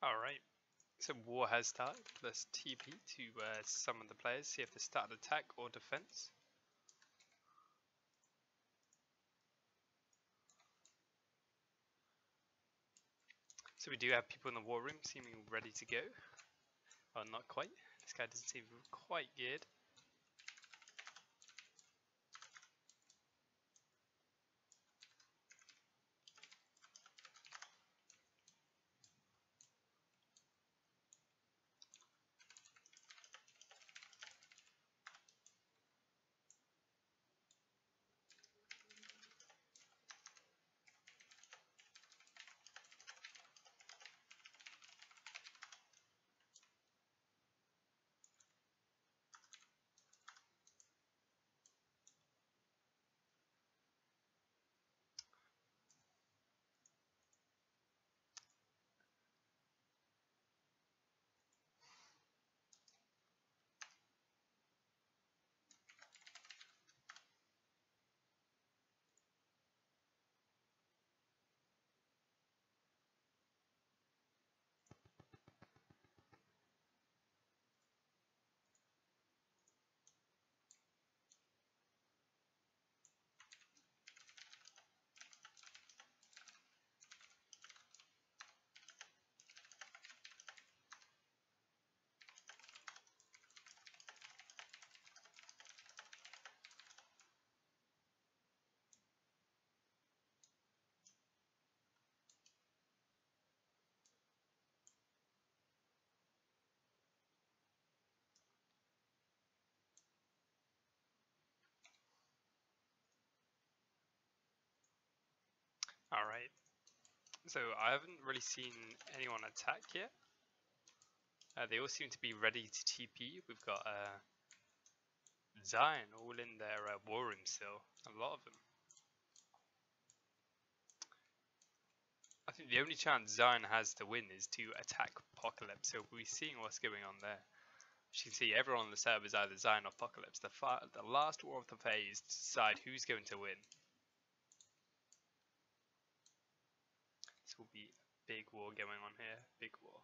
Alright, so war has started. Let's TP to summon the players, see if they start attack or defense. So we do have people in the war room seeming ready to go. Well, not quite. This guy doesn't seem quite geared. Alright, so I haven't really seen anyone attack yet. They all seem to be ready to TP. We've got Zion all in their war room still, a lot of them. I think the only chance Zion has to win is to attack Apocalypse, so we'll be seeing what's going on there. As you can see, everyone on the server is either Zion or Apocalypse. The last war of the phase to decide who's going to win. This will be a big war going on here, big war.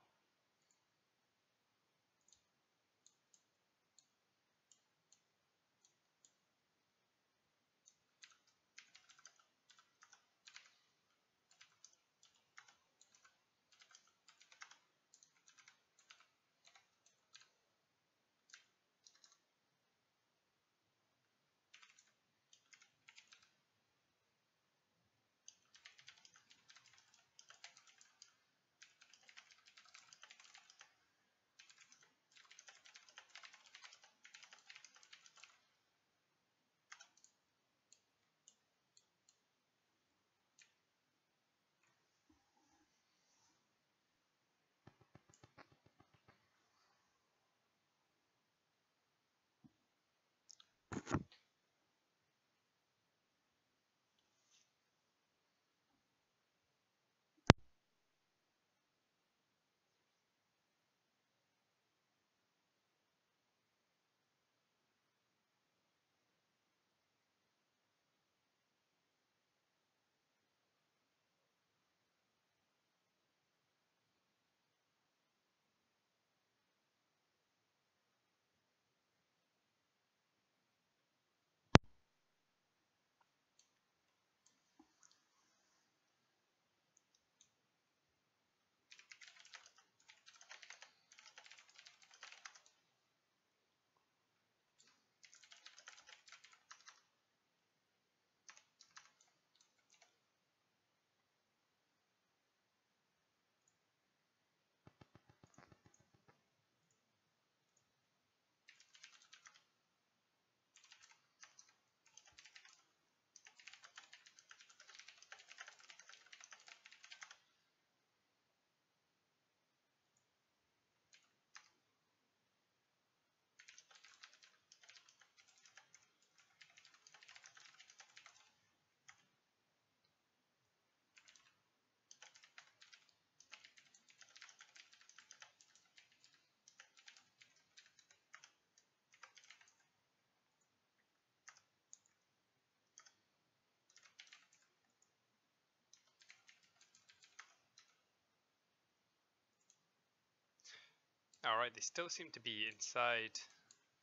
Alright, they still seem to be inside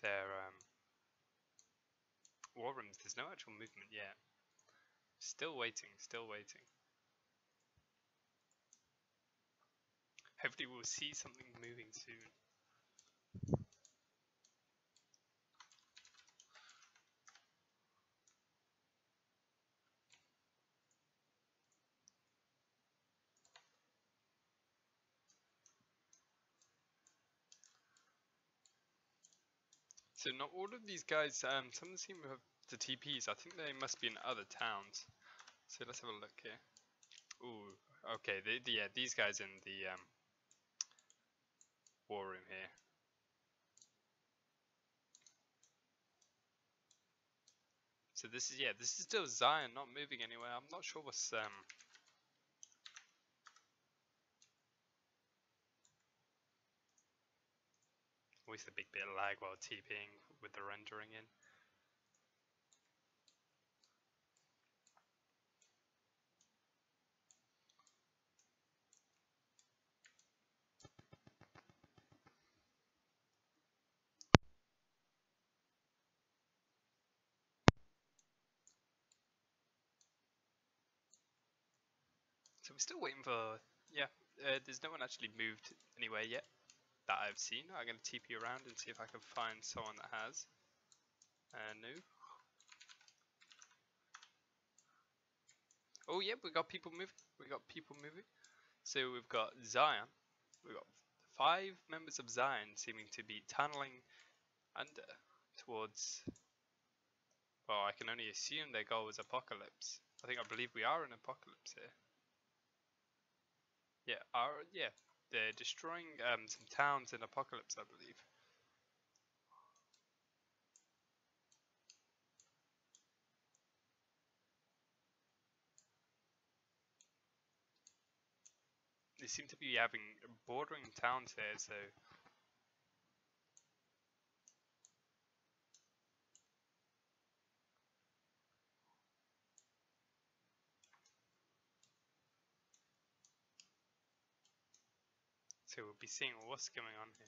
their war rooms. There's no actual movement yet. Still waiting, still waiting. Hopefully we'll see something moving soon. So not all of these guys, some of them seem to have the TPs. I think they must be in other towns. So let's have a look here. Ooh, okay, yeah, these guys in the war room here. So this is, yeah, this is still Zion, not moving anywhere. I'm not sure what's always a big bit of lag while TPing with the rendering in. So we're still waiting for, yeah, there's no one actually moved anywhere yet that I've seen. I'm going to TP around and see if I can find someone that has. No. Oh, yeah, we got people moving. We got people moving. So we've got Zion. We've got 5 members of Zion seeming to be tunneling under towards, well, I can only assume their goal was Apocalypse. I believe we are in Apocalypse here. Yeah, they're destroying some towns in Apocalypse, I believe. They seem to be having bordering towns here, so we'll be seeing what's going on here.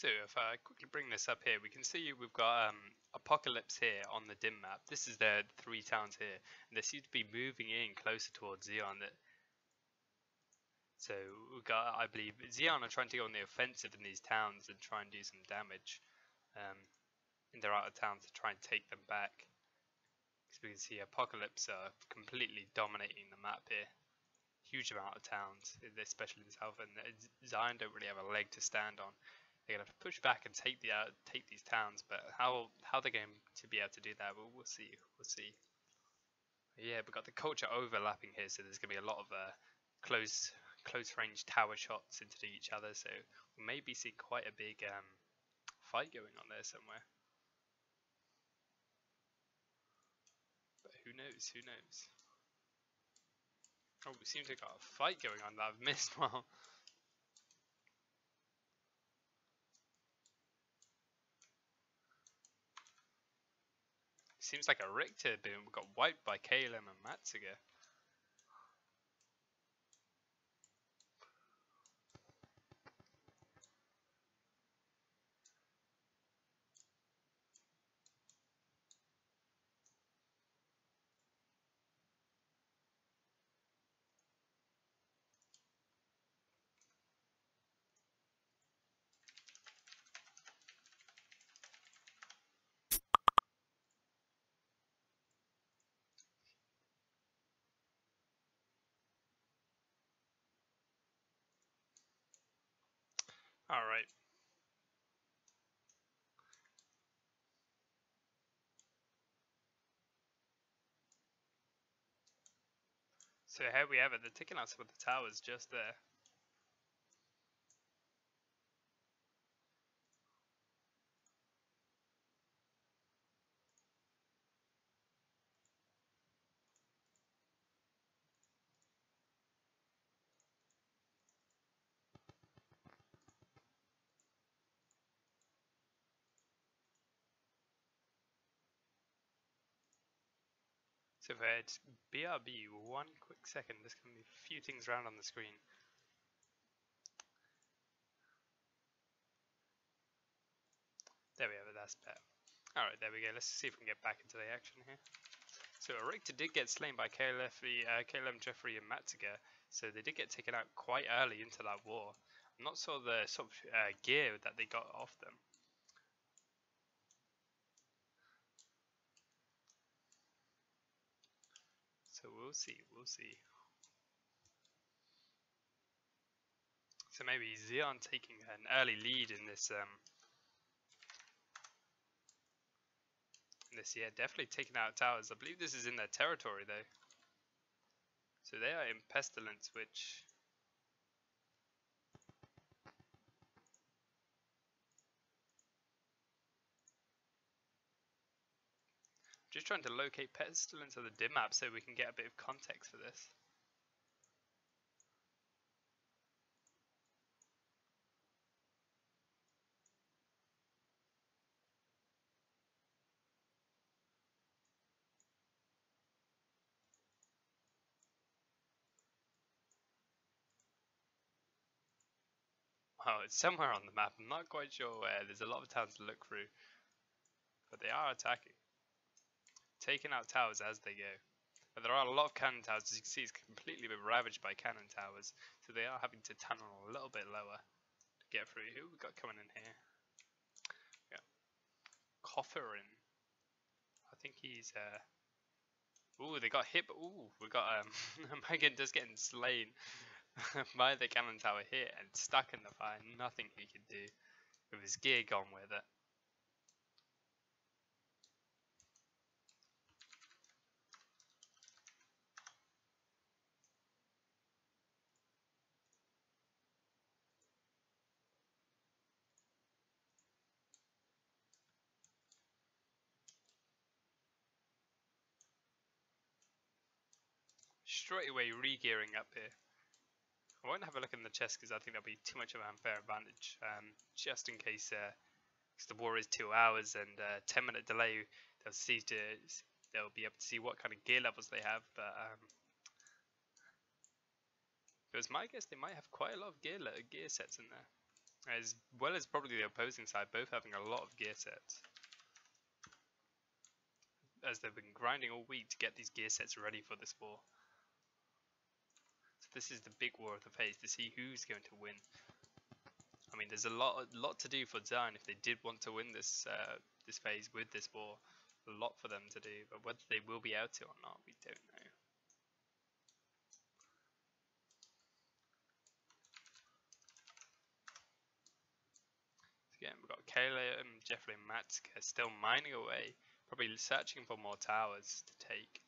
So if I quickly bring this up here, we can see we've got Apocalypse here on the dim map. This is their 3 towns here, and they seem to be moving in closer towards Xeon. So we've got, I believe, Xeon are trying to go on the offensive in these towns and try and do some damage in their outer towns to try and take them back. Because we can see Apocalypse are completely dominating the map here. Huge amount of towns, especially in the south, and Zion don't really have a leg to stand on. They're gonna have to push back and take these towns, but how they're going to be able to do that, we'll see. We'll see. Yeah, we've got the culture overlapping here, so there's gonna be a lot of close range tower shots into each other. So we may be seeing quite a big fight going on there somewhere. But who knows? Who knows? Oh, we seem to have got a fight going on that I've missed. Well. Seems like a Richter boom got wiped by KLM and Matsuga. Alright. So here we have it. They're taking out some of the towers just there. So if I hit BRB 1 quick second, there's going to be a few things around on the screen. There we have it, that's better. Alright, there we go. Let's see if we can get back into the action here. So Richter did get slain by KLM, Jeffrey, and Matziger, so they did get taken out quite early into that war. I'm not sure the sort of gear that they got off them. So we'll see. So maybe Xeon taking an early lead in this. Yeah, definitely taking out towers. I believe this is in their territory though. So they are in Pestilence, which. Just trying to locate Pestilence on the dim map so we can get a bit of context for this. Oh, it's somewhere on the map. I'm not quite sure where. There's a lot of towns to look through. But they are attacking. Taking out towers as they go. But there are a lot of cannon towers. As you can see, it's completely been ravaged by cannon towers. So they are having to tunnel a little bit lower to get through. Who we got coming in here? Yeah. Cofferin. I think he's ooh, they got hit. Ooh, we got Megan just getting slain by the cannon tower here and stuck in the fire. Nothing he could do with his gear gone with it. Straight away re-gearing up here. I won't have a look in the chest because I think that'll be too much of an unfair advantage. Just in case, because the war is 2 hours and 10-minute delay, they'll be able to see what kind of gear levels they have. But it was my guess they might have quite a lot of gear sets in there, as well as probably the opposing side, both having a lot of gear sets, as they've been grinding all week to get these gear sets ready for this war. So this is the big war of the phase to see who's going to win. I mean, there's a lot to do for Zion if they did want to win this this phase with this war. A lot for them to do, but whether they will be able to or not, we don't know. Again, we've got Kayla and Jeffrey and Matska still mining away, probably searching for more towers to take.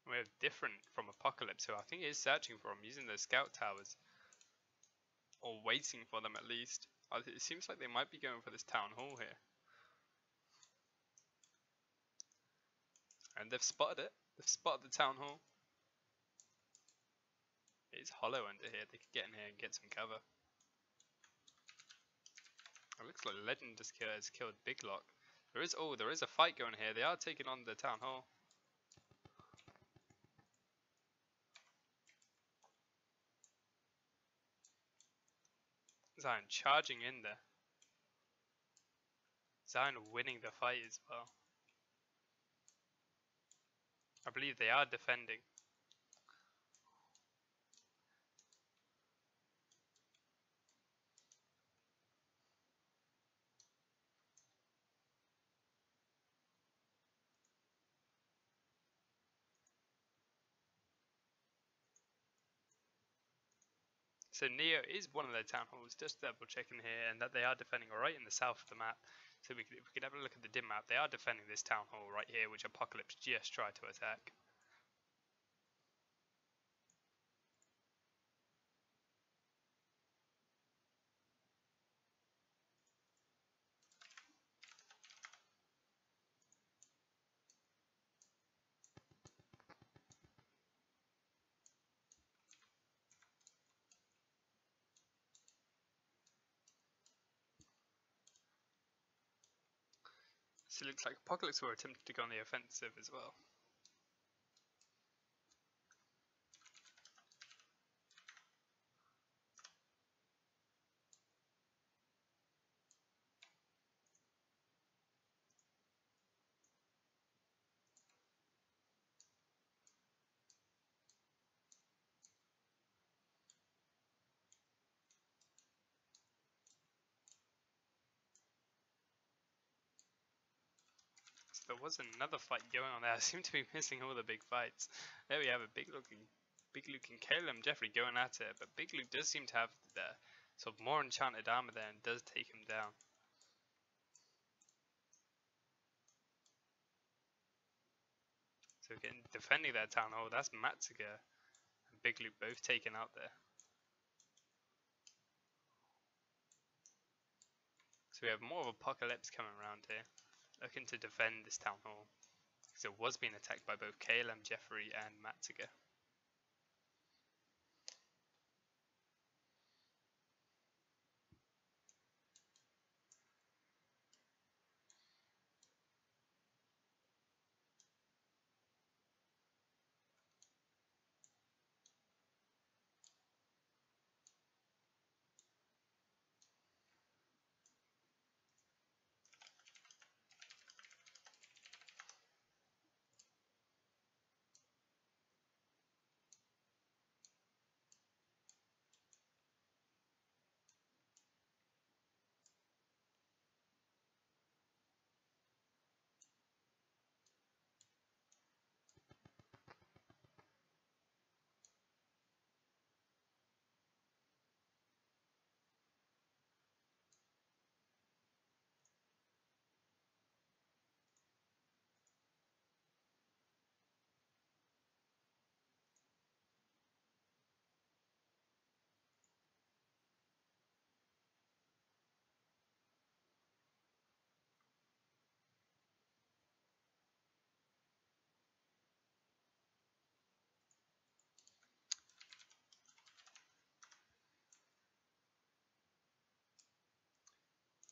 We have different from Apocalypse, who I think is searching for them, using those scout towers. Or waiting for them at least. It seems like they might be going for this town hall here. And they've spotted it. They've spotted the town hall. It's hollow under here. They could get in here and get some cover. It looks like Legend has killed Big Lock. There is a fight going here. They are taking on the town hall. Zion charging in there. Zion winning the fight as well. I believe they are defending. So Neo is one of their town halls, just double checking here, and that they are defending right in the south of the map. So if we could have a look at the dim map, they are defending this town hall right here, which Apocalypse just tried to attack. So it looks like Apocalypse were attempting to go on the offensive as well. So there was another fight going on there. I seem to be missing all the big fights. There we have a big looking Caleb Jeffrey going at it, but Big Luke does seem to have the sort of more enchanted armor there and does take him down. So again, defending that town hall, that's Matsuga and Big Luke both taken out there. So we have more of Apocalypse coming around here, looking to defend this town hall, because it was being attacked by both KLM Jeffrey and Matsuga.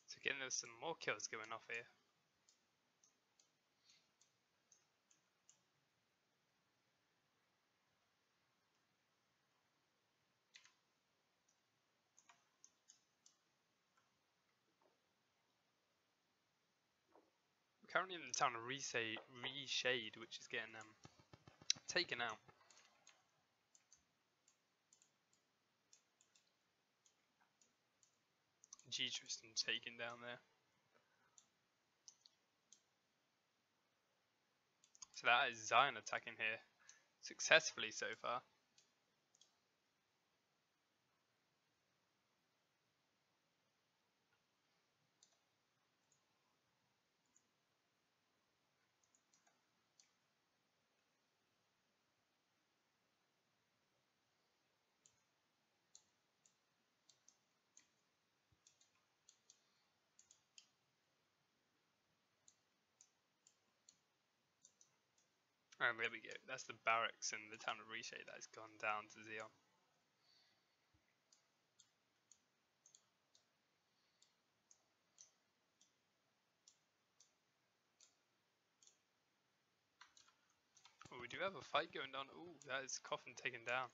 So again, there's some more kills going off here. We're currently in the town of Reshade, which is getting taken out. G Tristan taken down there. So that is Zion attacking here successfully so far. And there we go. That's the barracks in the town of Reshade that has gone down to Zion. Oh, we do have a fight going on. Ooh, that is Coffin taken down.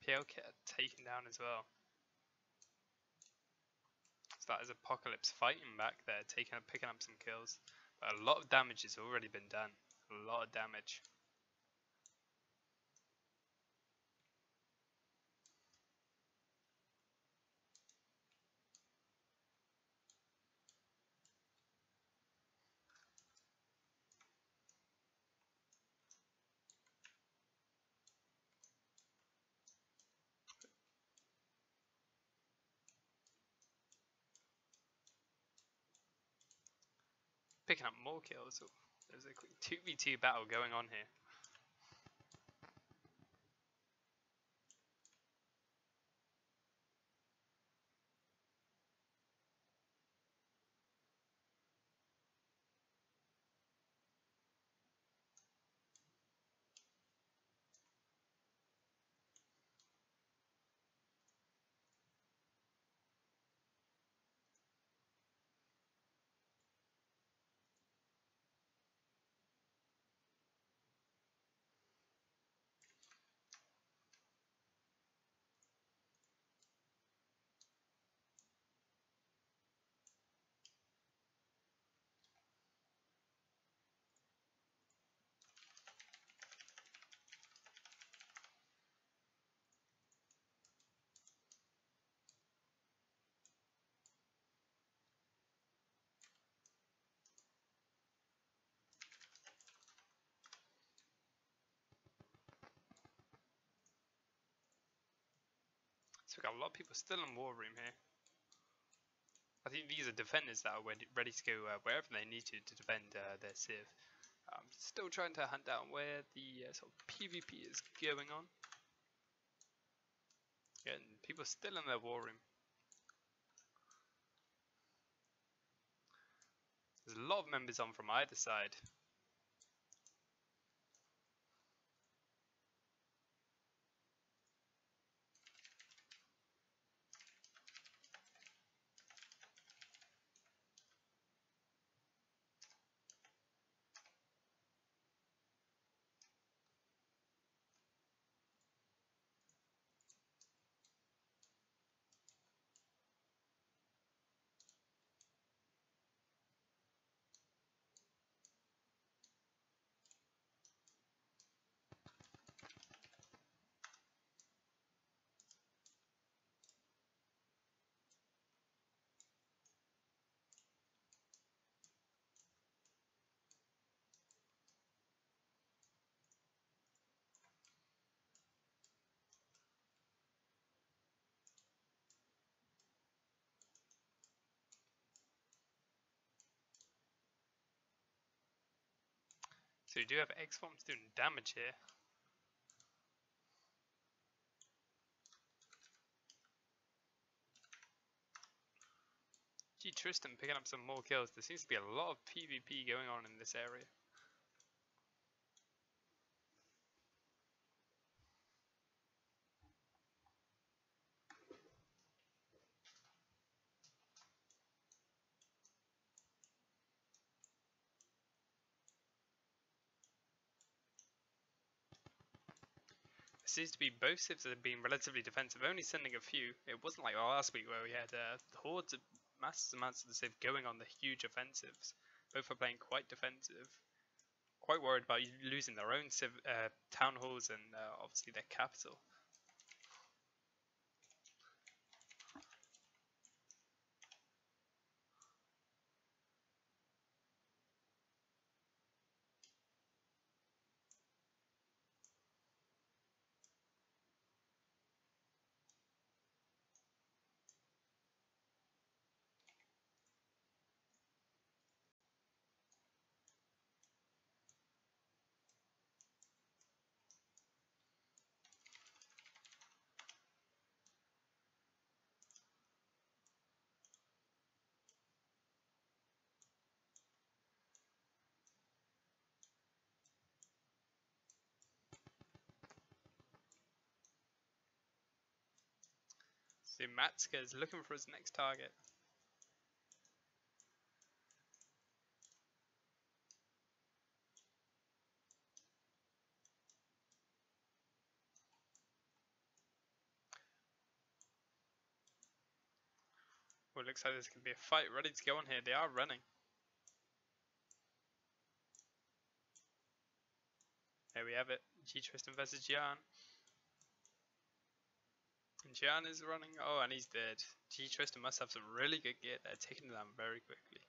PLK taken down as well. So that is Apocalypse fighting back there, picking up some kills. But a lot of damage has already been done. A lot of damage. Picking up more kills. Ooh, there's a quick 2v2 battle going on here. So we've got a lot of people still in war room here. I think these are defenders that are ready to go wherever they need to defend their civ. Still trying to hunt down where the sort of PvP is going on. Again, people still in their war room. There's a lot of members on from either side. So you do have X-Forms doing damage here. Gee, Tristan picking up some more kills. There seems to be a lot of PvP going on in this area. Seems to be both civs have been relatively defensive, only sending a few. It wasn't like last week where we had hordes of massive amounts of the civ going on the huge offensives. Both are playing quite defensive. Quite worried about losing their own town halls and obviously their capital. So Matska is looking for his next target. Well, it looks like there's going to be a fight ready to go on here. They are running. There we have it. G Tristan versus Gian. And Gian is running. Oh, and he's dead. G Tristan must have some really good gear. They're taking him down very quickly.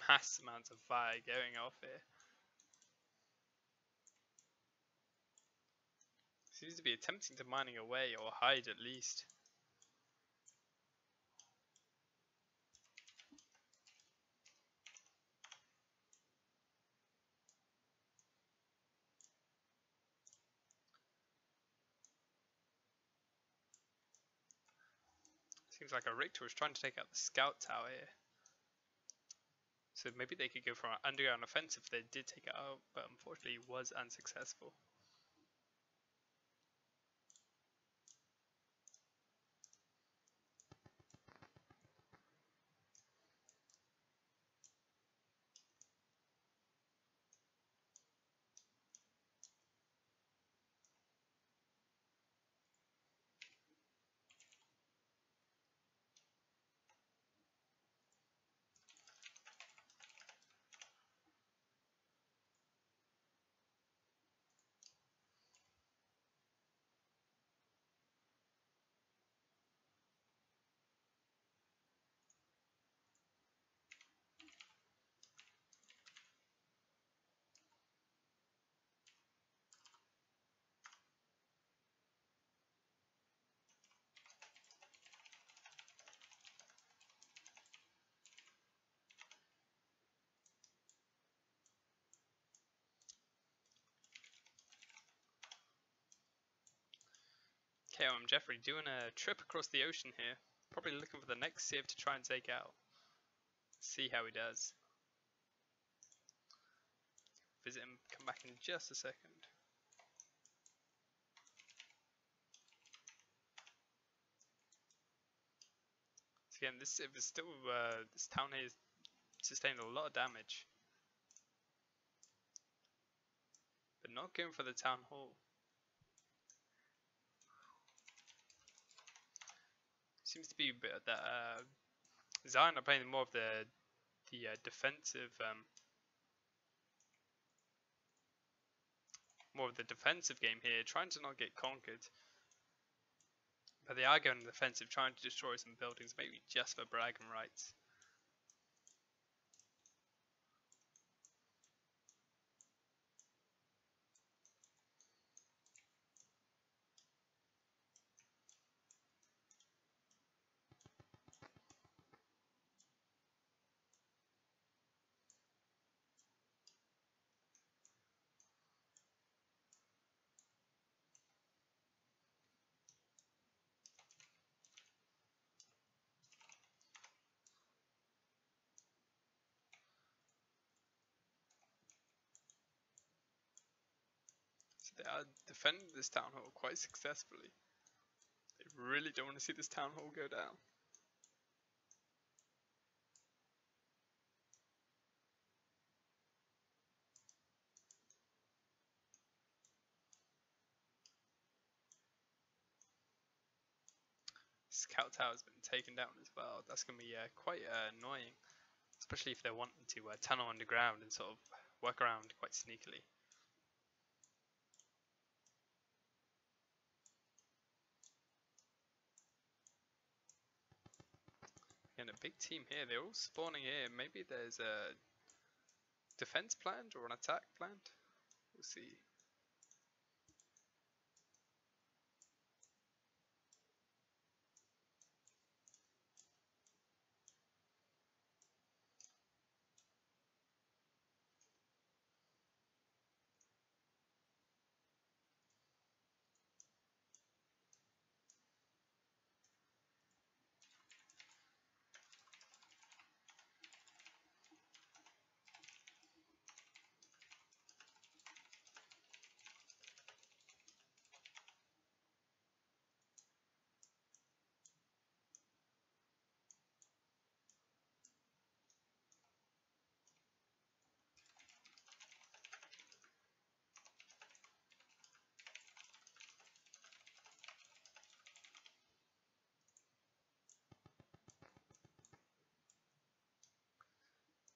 Mass amounts of fire going off here. Seems to be attempting to mining away or hide at least. Seems like a Richter was trying to take out the scout tower here. So maybe they could go for an underground offensive if they did take it out, but unfortunately was unsuccessful. Okay, I'm Jeffrey, doing a trip across the ocean here. Probably looking for the next civ to try and take out. See how he does. Visit him, come back in just a second. So again, this civ is still, this town here is sustaining a lot of damage. But not going for the town hall. Seems to be a bit that, Zion are playing more of the defensive, more of the defensive game here, trying to not get conquered. But they are going defensive, trying to destroy some buildings, maybe just for bragging rights. So they are defending this town hall quite successfully. They really don't want to see this town hall go down. Scout tower's been taken down as well. That's going to be quite annoying, especially if they're wanting to tunnel underground and sort of work around quite sneakily. Again, a big team here. They're all spawning here. Maybe there's a defense planned or an attack planned. We'll see.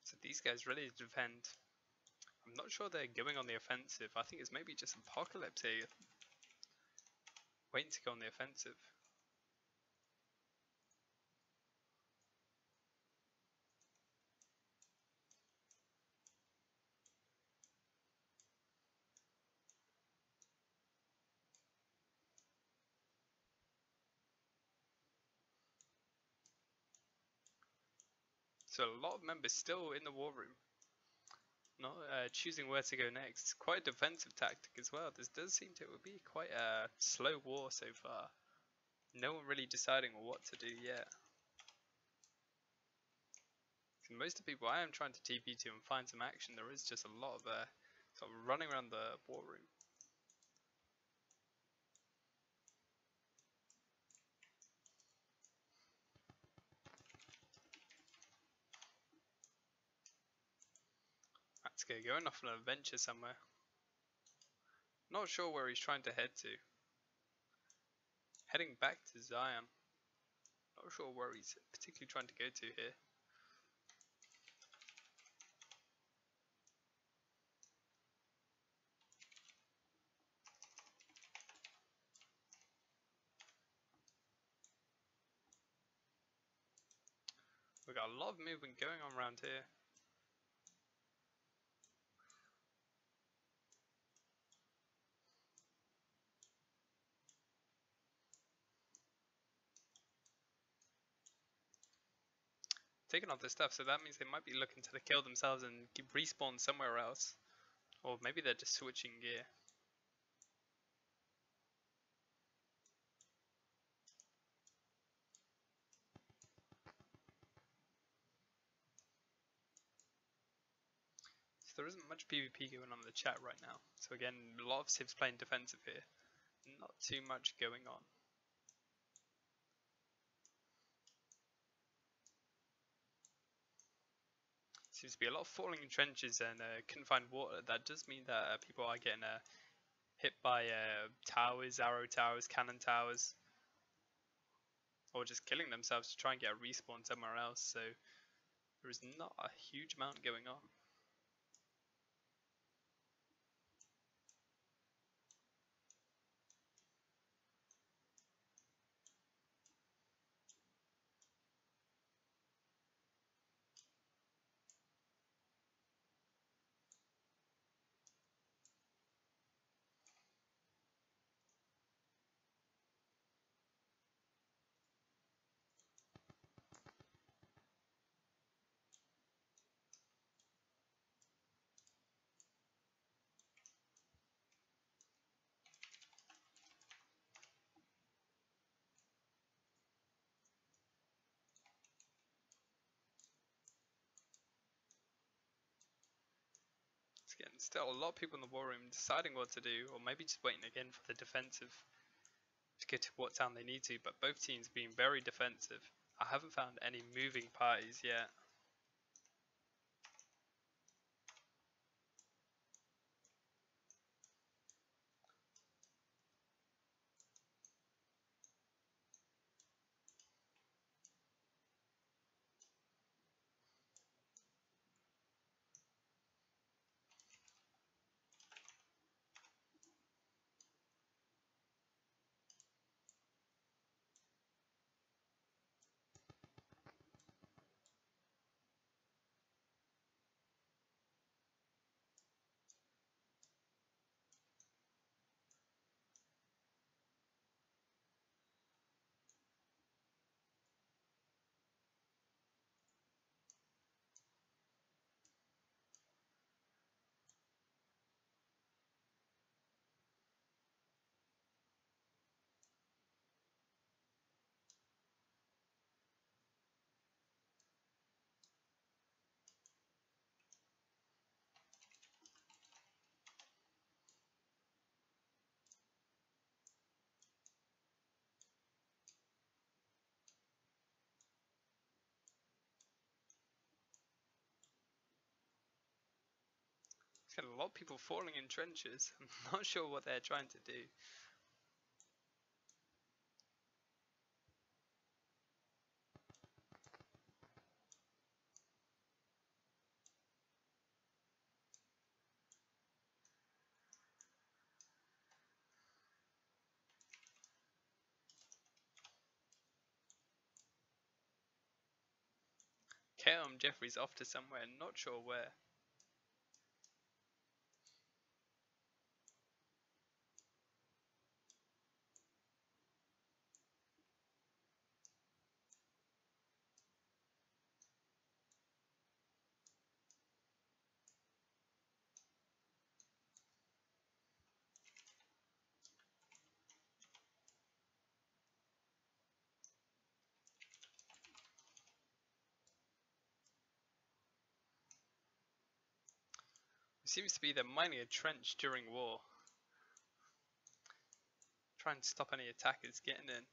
So these guys ready to defend. I'm not sure they're going on the offensive. I think it's maybe just Apocalypse here, waiting to go on the offensive. So a lot of members still in the war room, not choosing where to go next. Quite a defensive tactic as well. This does seem to be quite a slow war so far. No one really deciding what to do yet. Most of the people I am trying to TP to and find some action, there is just a lot of sort of running around the war room. Let's go, going off on an adventure somewhere. Not sure where he's trying to head to. Heading back to Zion. Not sure where he's particularly trying to go to here. We've got a lot of movement going on around here. Taking off this stuff, so that means they might be looking to kill themselves and respawn somewhere else. Or maybe they're just switching gear. there isn't much PvP going on in the chat right now. So again, a lot of civs playing defensive here. Not too much going on. Seems to be a lot of falling in trenches and couldn't find water. That does mean that people are getting hit by towers, arrow towers, cannon towers, or just killing themselves to try and get a respawn somewhere else. So there is not a huge amount going on. Again, still a lot of people in the war room deciding what to do, or maybe just waiting again for the defensive to get to what town they need to, but both teams being very defensive. I haven't found any moving parties yet. There's a lot of people falling in trenches. I'm not sure what they're trying to do. Jeffrey's off to somewhere, not sure where. It seems to be they're mining a trench during war. Try and stop any attackers getting in.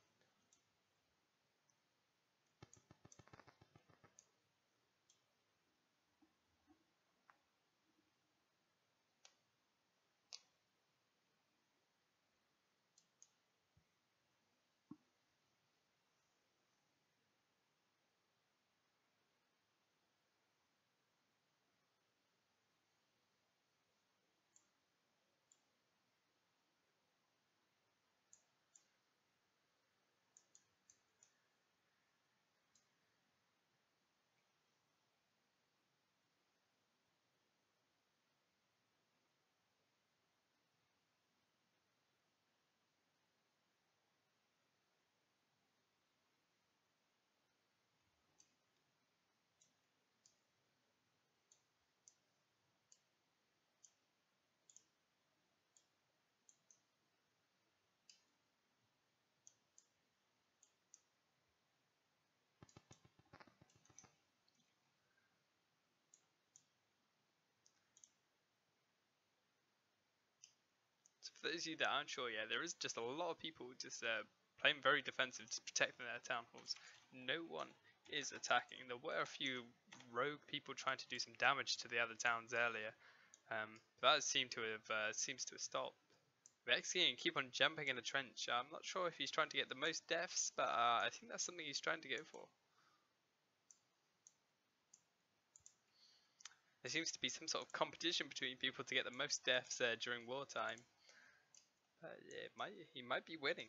For those of you that aren't sure, yeah, there is just a lot of people just playing very defensive, just protecting their town halls. No one is attacking. There were a few rogue people trying to do some damage to the other towns earlier. That seems to have stopped. Vexian keep on jumping in a trench. I'm not sure if he's trying to get the most deaths, but I think that's something he's trying to go for. There seems to be some sort of competition between people to get the most deaths during wartime. Yeah, he might be winning.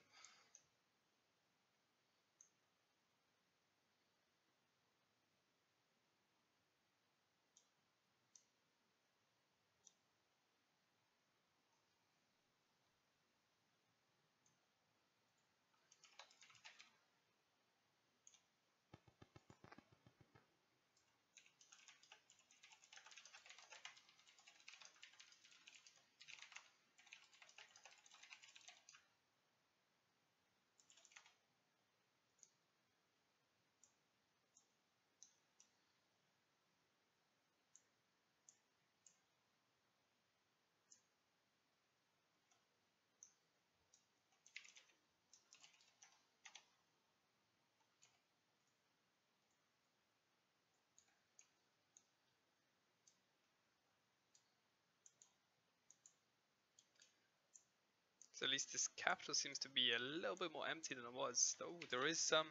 So at least this capital seems to be a little bit more empty than it was. Though there is some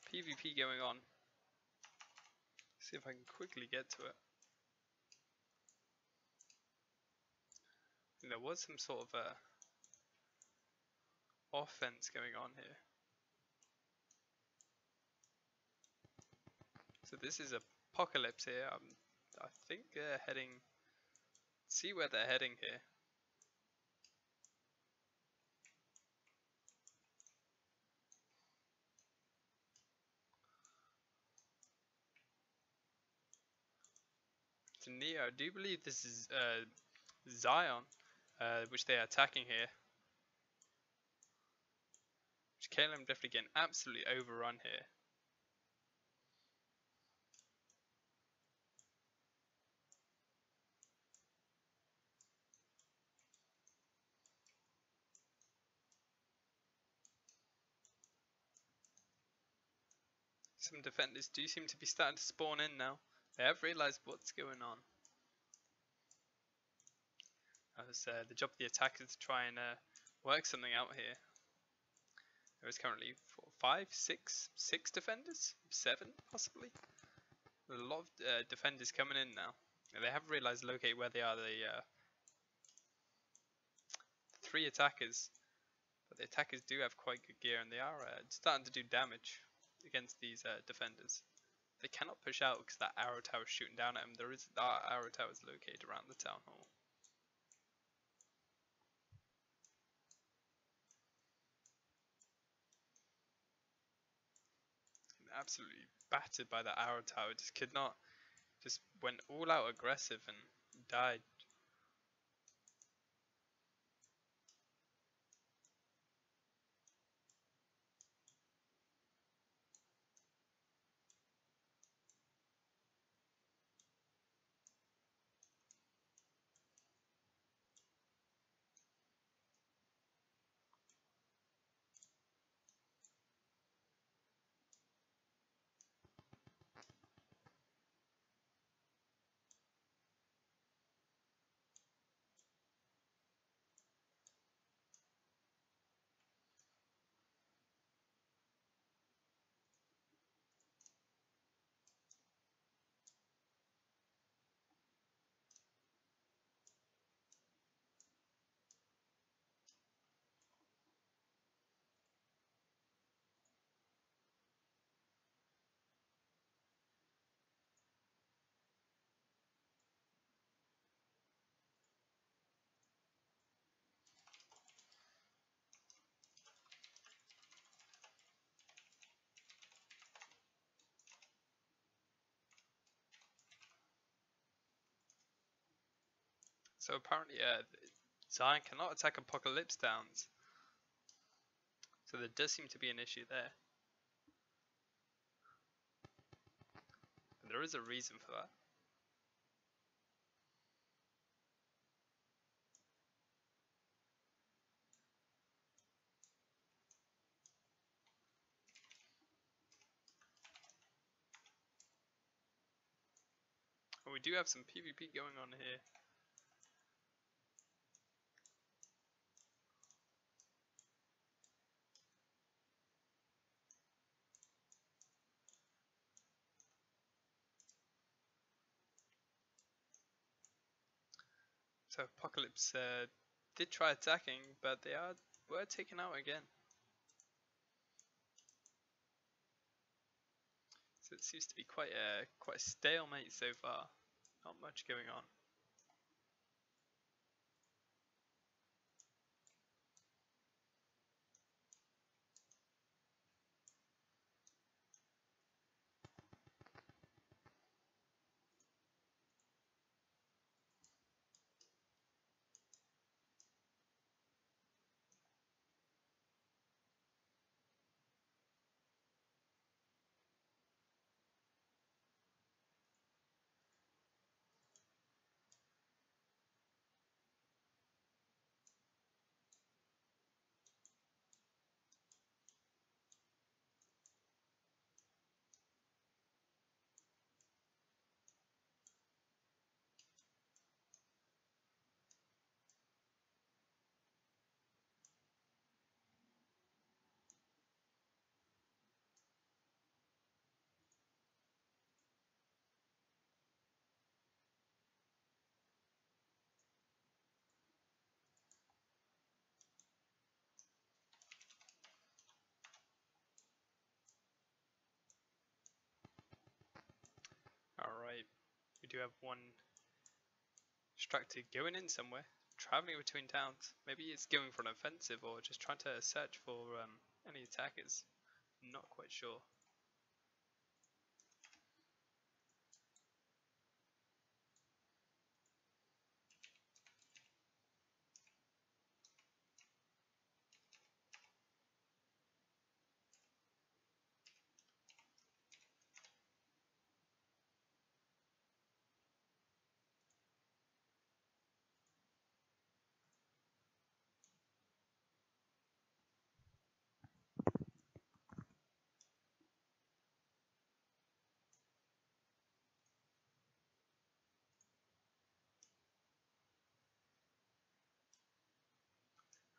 PvP going on. See if I can quickly get to it. And there was some sort of offense going on here. So this is Apocalypse here. I think they're heading. See where they're heading here. To Neo, I do believe this is Zion, which they are attacking here. Which KLM definitely getting absolutely overrun here. Some defenders do seem to be starting to spawn in now. They have realised what's going on. As the job of the attackers to try and work something out here. There is currently 4, 5, 6 defenders? 7 possibly? There's a lot of defenders coming in now. And they have realised locate where they are. The 3 attackers. But the attackers do have quite good gear and they are starting to do damage against these defenders. They cannot push out because that arrow tower is shooting down at them. There is arrow towers located around the town hall. Absolutely battered by that arrow tower. Just could not. Just went all out aggressive and died. So apparently Zion cannot attack Apocalypse towns. So there does seem to be an issue there. And there is a reason for that. Well, we do have some PvP going on here. So Apocalypse did try attacking, but they were taken out again. So it seems to be quite a stalemate so far. Not much going on. Alright, we do have one Structed going in somewhere, traveling between towns. Maybe it's going for an offensive or just trying to search for any attackers. Not quite sure.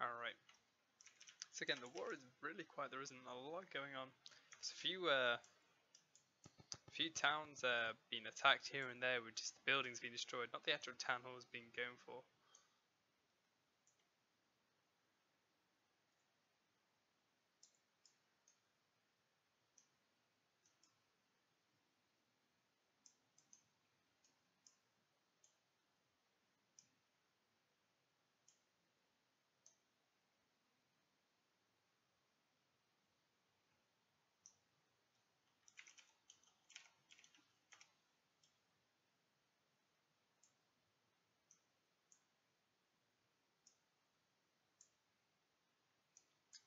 Alright. So again, the war is really quiet. There isn't a lot going on. There's a few towns being attacked here and there with just the buildings being destroyed, not the actual town halls being going for.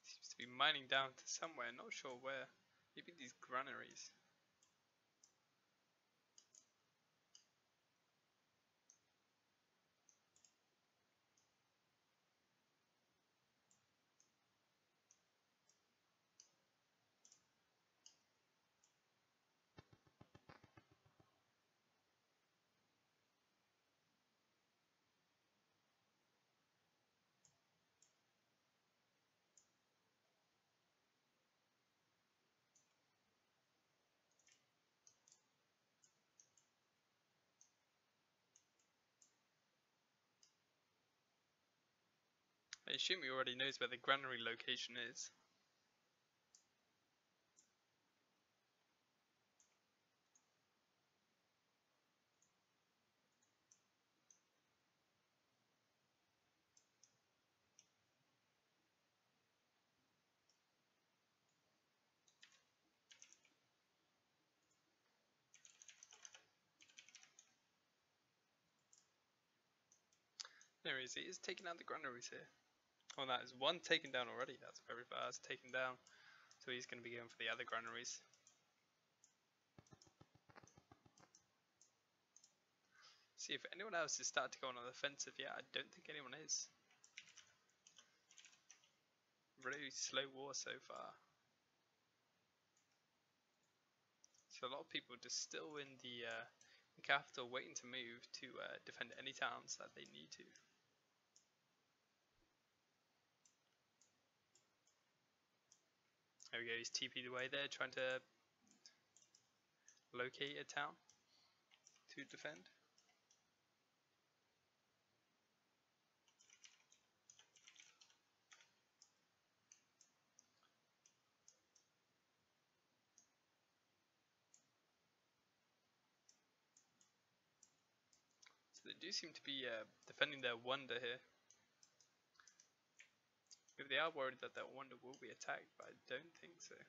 Seems to be mining down to somewhere, not sure where. Maybe these granaries. I assume he already knows where the granary location is. There he is taking out the granaries here. Oh, that is one taken down already. That's very fast taken down. So he's going to be going for the other granaries. See if anyone else is starting to go on an offensive yet. I don't think anyone is. Really slow war so far. So a lot of people just still in the capital, waiting to move to defend any towns that they need to. There we go, he's TP'd away there, trying to locate a town to defend. So they do seem to be defending their wonder here. If they are worried that their wonder will be attacked, but I don't think so.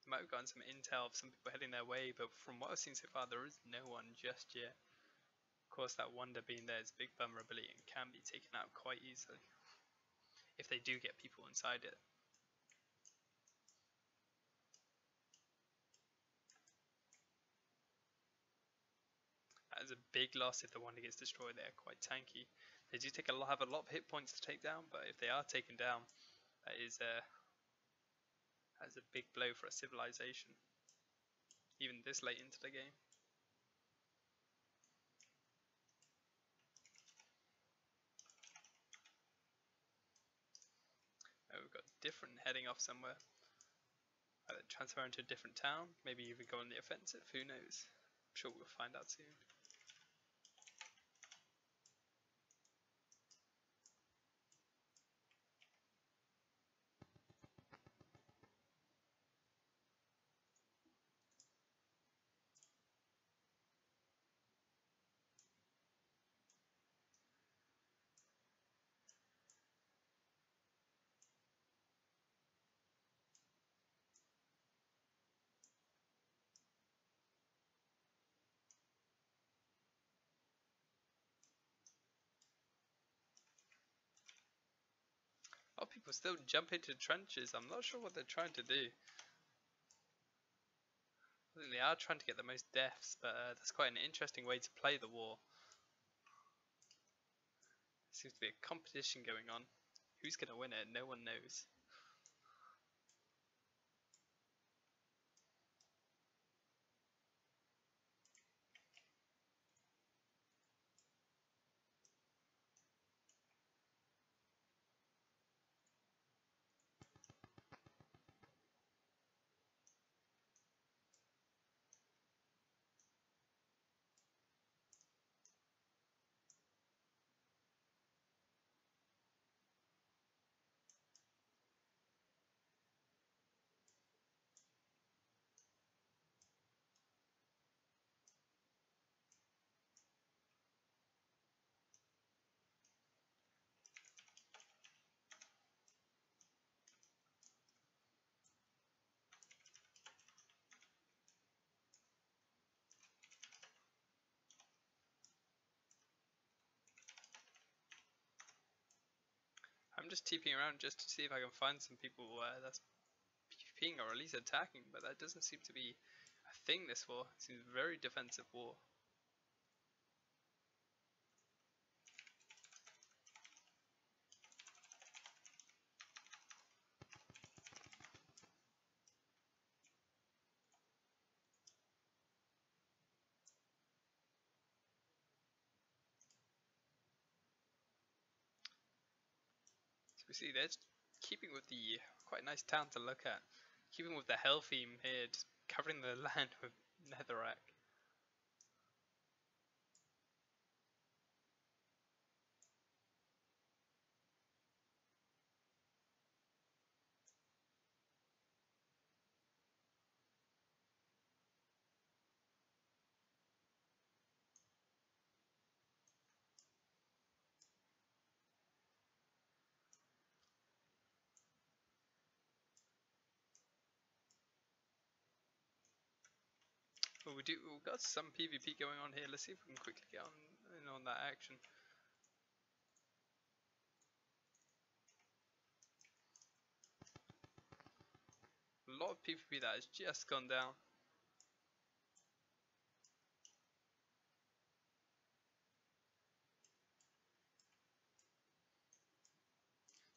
They might have gotten some intel of some people heading their way, but from what I've seen so far, there is no one just yet. Of course, that wonder being there is a big vulnerability and can be taken out quite easily if they do get people inside it. That is a big loss if the wonder gets destroyed. They are quite tanky. They do have a lot of hit points to take down, but if they are taken down, that is a big blow for a civilization, even this late into the game. Oh, we've got different heading off somewhere. Either transfer into a different town, maybe even go on the offensive, who knows? I'm sure we'll find out soon. A lot of people still jump into trenches. I'm not sure what they're trying to do. I think they are trying to get the most deaths, but that's quite an interesting way to play the war. Seems to be a competition going on. Who's going to win it? No one knows. I'm just TPing around just to see if I can find some people that's PvPing or at least attacking, but that doesn't seem to be a thing this war. It seems a very defensive war. So we see they're keeping with the quite nice town to look at. Keeping with the hell theme here, just covering the land with netherrack. But we've got some PvP going on here. Let's see if we can quickly get on that action. A lot of PvP that has just gone down.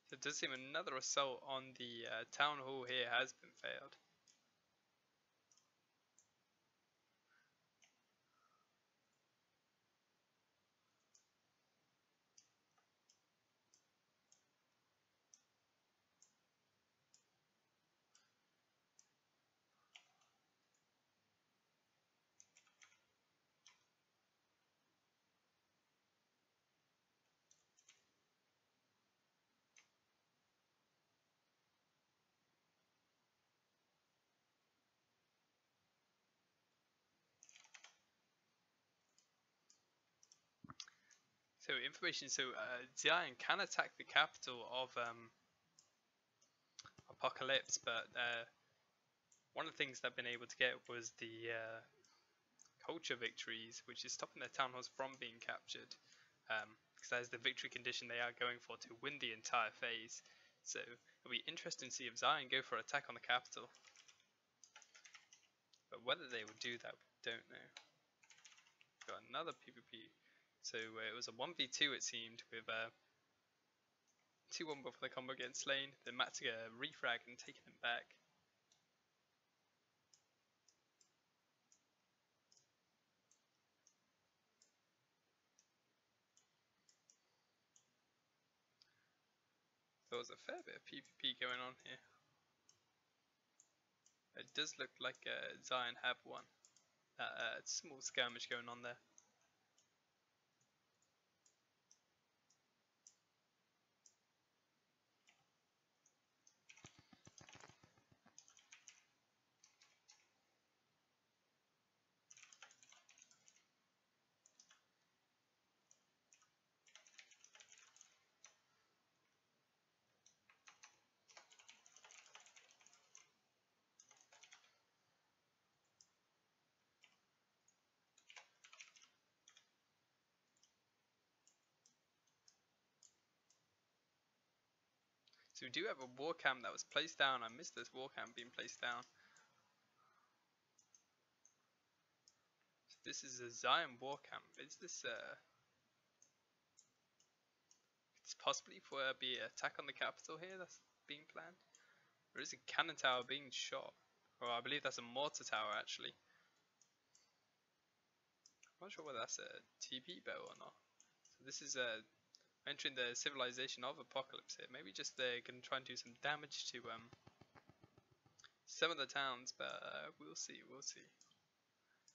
So it does seem another assault on the town hall here has been failed. So information. So Zion can attack the capital of Apocalypse, but one of the things they've been able to get was the culture victories, which is stopping their town halls from being captured. Because that is the victory condition they are going for to win the entire phase. So it'll be interesting to see if Zion go for attack on the capital. But whether they will do that, we don't know. Got another PvP. So it was a 1v2 it seemed, with 2-1 before the combo getting slain. Then Mattiga refrag and taking him back. There was a fair bit of PvP going on here. It does look like Zion have won. Small skirmish going on there. So we do have a war camp that was placed down. I missed this war camp being placed down. So this is a Zion war camp. Is this it's possibly for be an attack on the capital here that's being planned? There is a cannon tower being shot. Or I believe that's a mortar tower actually. I'm not sure whether that's a TP bow or not. So this is entering the civilization of Apocalypse here. Maybe just they're going to try and do some damage to some of the towns, but we'll see.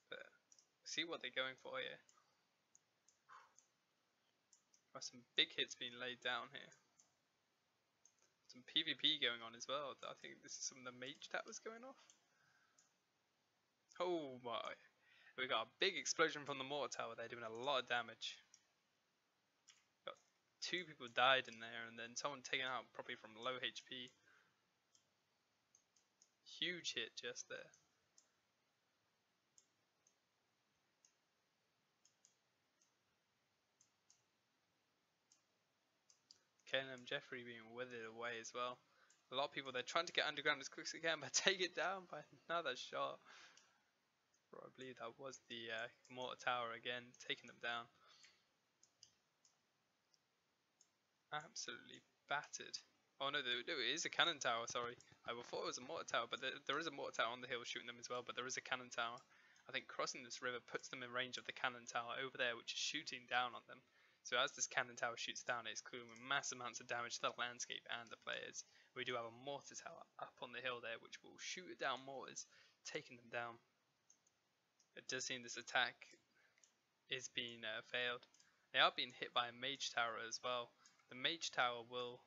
But see what they're going for here. Got some big hits being laid down here. Some PvP going on as well. I think this is some of the mage towers going off. Oh my. We got a big explosion from the mortar tower there doing a lot of damage. Got 2 people died in there and then someone taken out probably from low HP. Huge hit just there. KLM Jeffrey being withered away as well. A lot of people, they're trying to get underground as quick as they can, but take it down by another shot. I believe that was the mortar tower again, taking them down. Absolutely battered. Oh no, it is a cannon tower, sorry. I thought it was a mortar tower, but there is a mortar tower on the hill shooting them as well, but there is a cannon tower. I think crossing this river puts them in range of the cannon tower over there, which is shooting down on them. So as this cannon tower shoots down, it's causing mass amounts of damage to the landscape and the players. We do have a mortar tower up on the hill there, which will shoot down mortars, taking them down. It does seem this attack is being failed. They are being hit by a mage tower as well. The mage tower will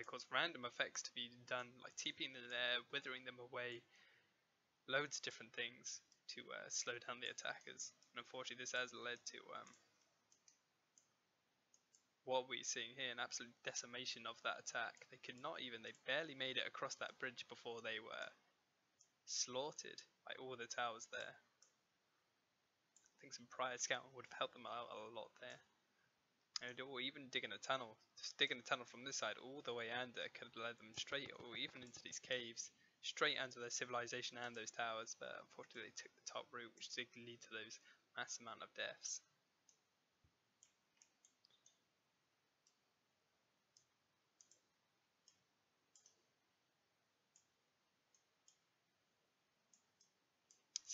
cause random effects to be done, like TPing in the air, withering them away, loads of different things to slow down the attackers. And unfortunately this has led to what we're seeing here, an absolute decimation of that attack. They barely made it across that bridge before they were slaughtered by all the towers there. I think some prior scouting would have helped them out a lot there. Or even digging a tunnel. Just digging a tunnel from this side all the way under could have led them straight, or even into these caves, straight under their civilization and those towers, but unfortunately they took the top route, which did lead to those mass amount of deaths.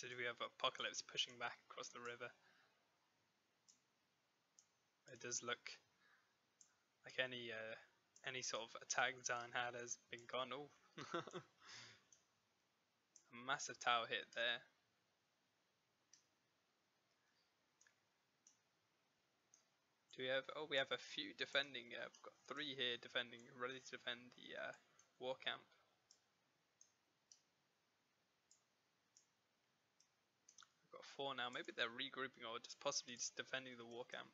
So do we have Apocalypse pushing back across the river? It does look like any sort of attack Zion had has been gone. Oh, a massive tower hit there. Do we have? Oh, we have a few defending. We've got 3 here defending, ready to defend the war camp. We've got 4 now. Maybe they're regrouping or just possibly just defending the war camp.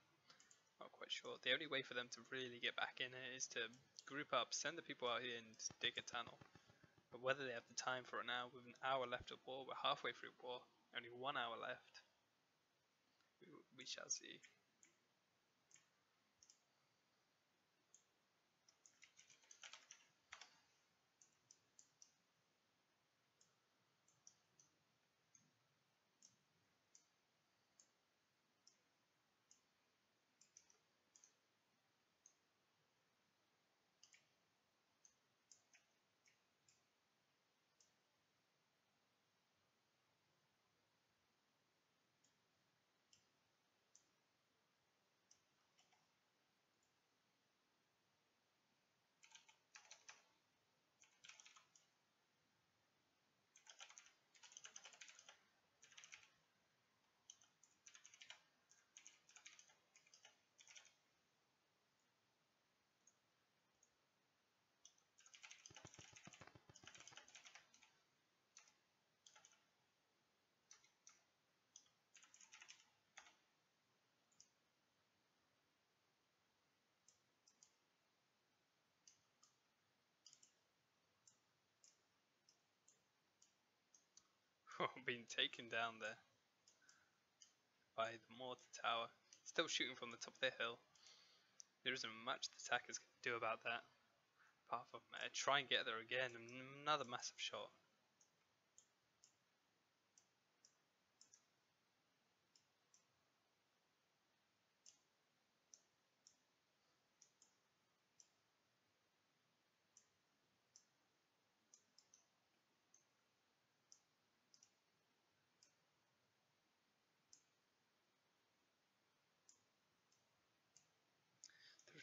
Not quite sure. The only way for them to really get back in it is to group up, send the people out here and dig a tunnel. But whether they have the time for it now, with an hour left of war, we're halfway through war, only 1 hour left. We shall see. Being taken down there by the mortar tower. Still shooting from the top of the hill. There isn't much the attackers can do about that. Apart from try and get there again. Another massive shot.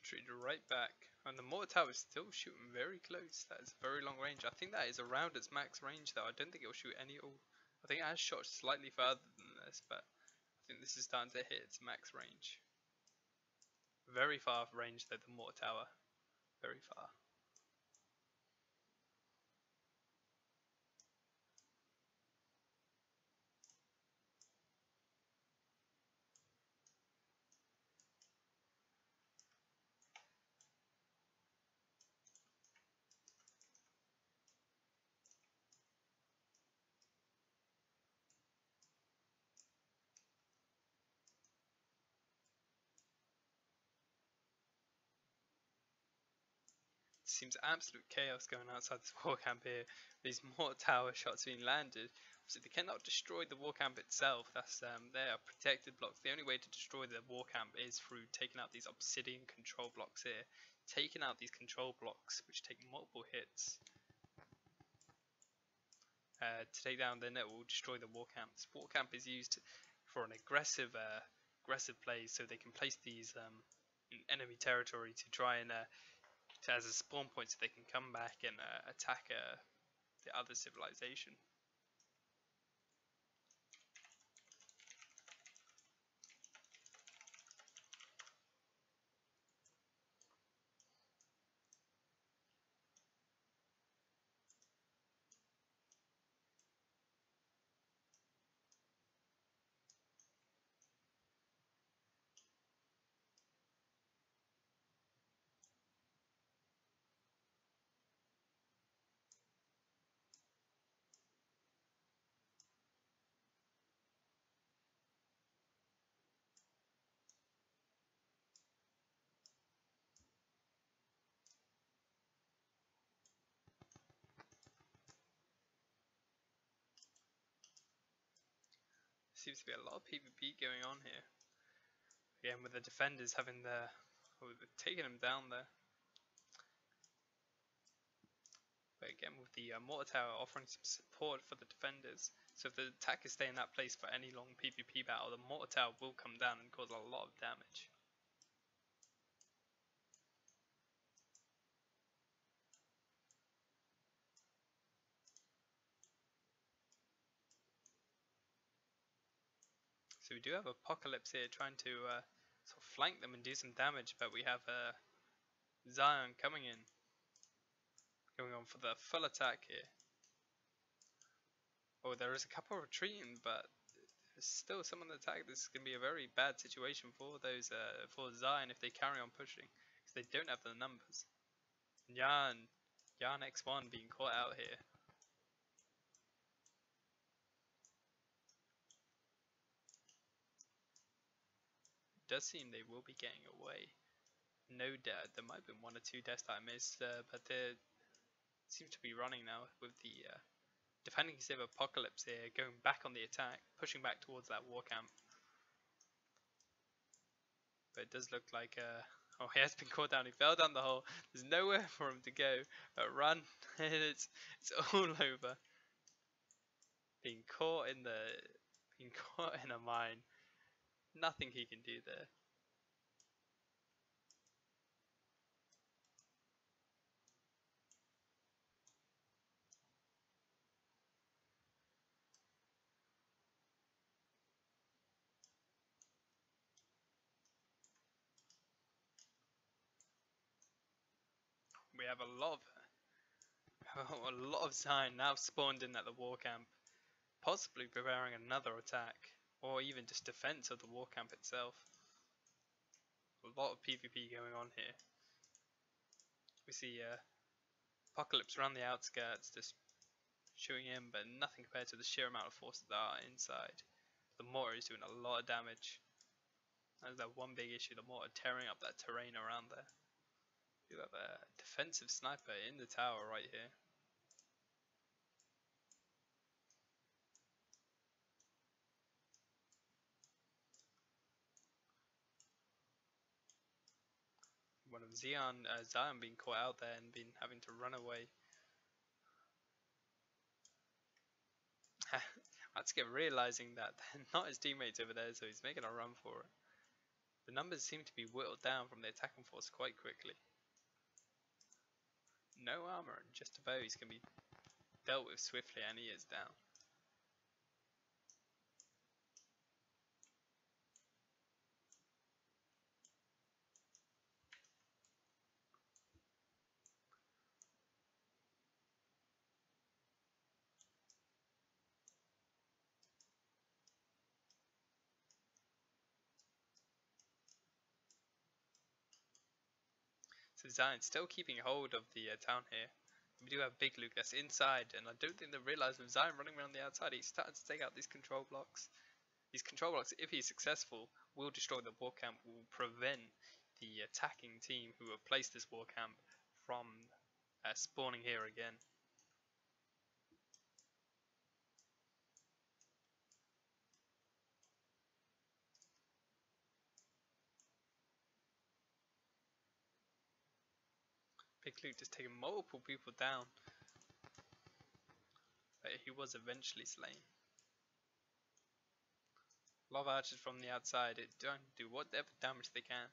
Retreated right back, and the mortar tower is still shooting very close. That is very long range. I think that is around its max range though. I don't think it will shoot any. I think it has shot slightly further than this, but I think this is starting to hit its max range. Very far range though, the mortar tower. Very far. Seems absolute chaos going outside this war camp here. These mortar tower shots being landed. So they cannot destroy the war camp itself. That's they are protected blocks. The only way to destroy the war camp is through taking out these obsidian control blocks here. Taking out these control blocks, which take multiple hits to take down, then it will destroy the war camp. This war camp is used for an aggressive play, so they can place these in enemy territory to try and as a spawn point, so they can come back and attack the other civilization. Seems to be a lot of PvP going on here. Again, with the defenders having taking them down there. But again, with the mortar tower offering some support for the defenders, So if the attackers stay in that place for any long PvP battle, the mortar tower will come down and cause a lot of damage. So we do have Apocalypse here trying to sort of flank them and do some damage, but we have Zion coming in, going on for the full attack here. Oh, there is a couple retreating, but there's still some on the attack. This is going to be a very bad situation for those for Zion if they carry on pushing, because they don't have the numbers. Yarn X1 being caught out here. It does seem they will be getting away. No doubt, there might have been 1 or 2 deaths that I missed, but they seem to be running now with the defending Civ Apocalypse here, going back on the attack, pushing back towards that war camp. But it does look like, oh, he has been caught down. He fell down the hole. There's nowhere for him to go but run. it's all over. Being caught in a mine. Nothing he can do there. We have a lot of Zion now spawned in at the war camp, possibly preparing another attack, or even just defense of the war camp itself. A lot of PvP going on here. We see Apocalypse around the outskirts, just shooting in, but nothing compared to the sheer amount of forces that are inside. The mortar is doing a lot of damage. That's that one big issue, the mortar tearing up that terrain around there. You have a defensive sniper in the tower right here. One of Zion being caught out there and been having to run away. Atsuka realizing that they're not his teammates over there, so he's making a run for it. The numbers seem to be whittled down from the attacking force quite quickly. No armor and just a bow. He's going to be dealt with swiftly, and he is down. So Zion's still keeping hold of the town here. We do have Big Luke that's inside, and I don't think they realise with Zion running around the outside, he's starting to take out these control blocks. These control blocks, if he's successful, will destroy the war camp, will prevent the attacking team who have placed this war camp from spawning here again. Big Luke just taking multiple people down, but he was eventually slain. A lot of archers from the outside, it don't do whatever damage they can.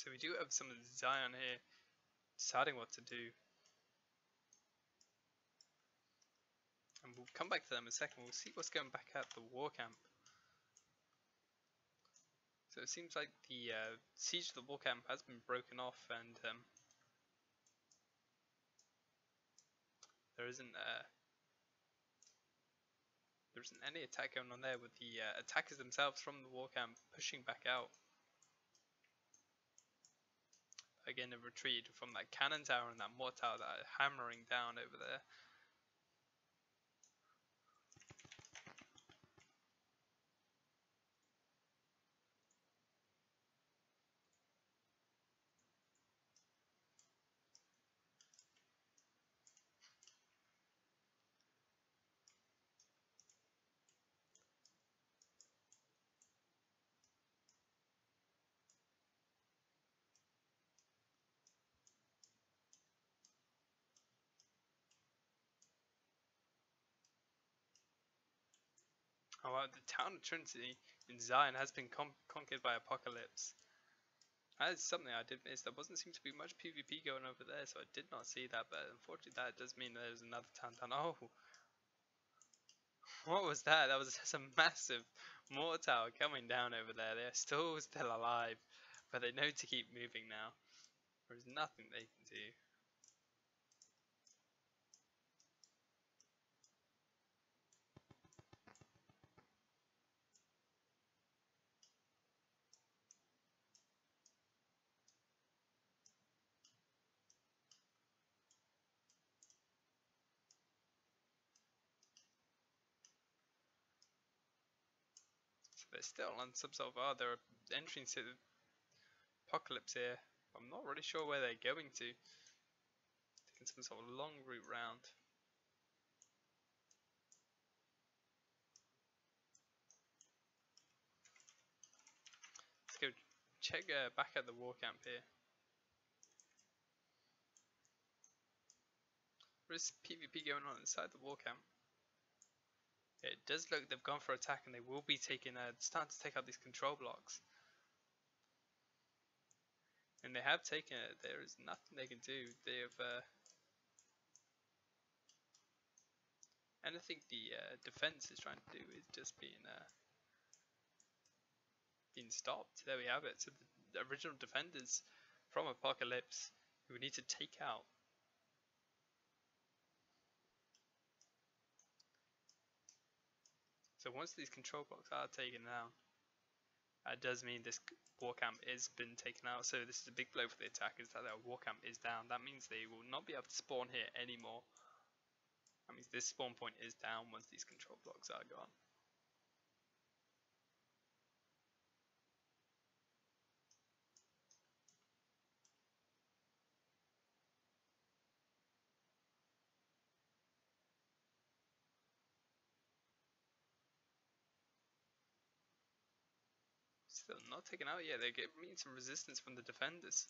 So we do have some of the Zion here deciding what to do. And we'll come back to them in a second. We'll see what's going back at the war camp. So it seems like the siege of the war camp has been broken off, and there isn't any attack going on there, with the attackers themselves from the war camp pushing back out. Again, a retreat from that cannon tower and that mortar that are hammering down over there. Oh wow, the town of Trinity in Zion has been conquered by Apocalypse. That is something I did miss. There wasn't seem to be much PvP going over there, so I did not see that, but unfortunately that does mean there's another town down. Oh, what was that? That was just a massive mortar tower coming down over there. They're still alive, but they know to keep moving now. There's nothing they can do. So they're still on some sort of, oh, they're entering to the Apocalypse here. I'm not really sure where they're going to. Taking some sort of long route round. Let's go check back at the war camp here. There is PvP going on inside the war camp. It does look they've gone for attack, and they will be taking starting to take out these control blocks. And they have taken it. There is nothing they can do. They have and I think the defense is trying to do is just being stopped. There we have it. So the original defenders from Apocalypse, who we need to take out. So once these control blocks are taken down, that does mean this war camp is been taken out. So this is a big blow for the attackers, that their war camp is down. That means they will not be able to spawn here anymore. That means this spawn point is down once these control blocks are gone. Still not taken out yet. They're meeting some resistance from the defenders.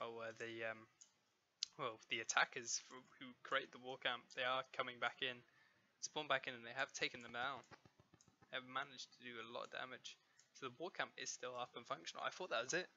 Oh, the attackers who create the war camp, they are coming back in, spawn back in, and they have taken them down. They have managed to do a lot of damage. So the war camp is still up and functional. I thought that was it.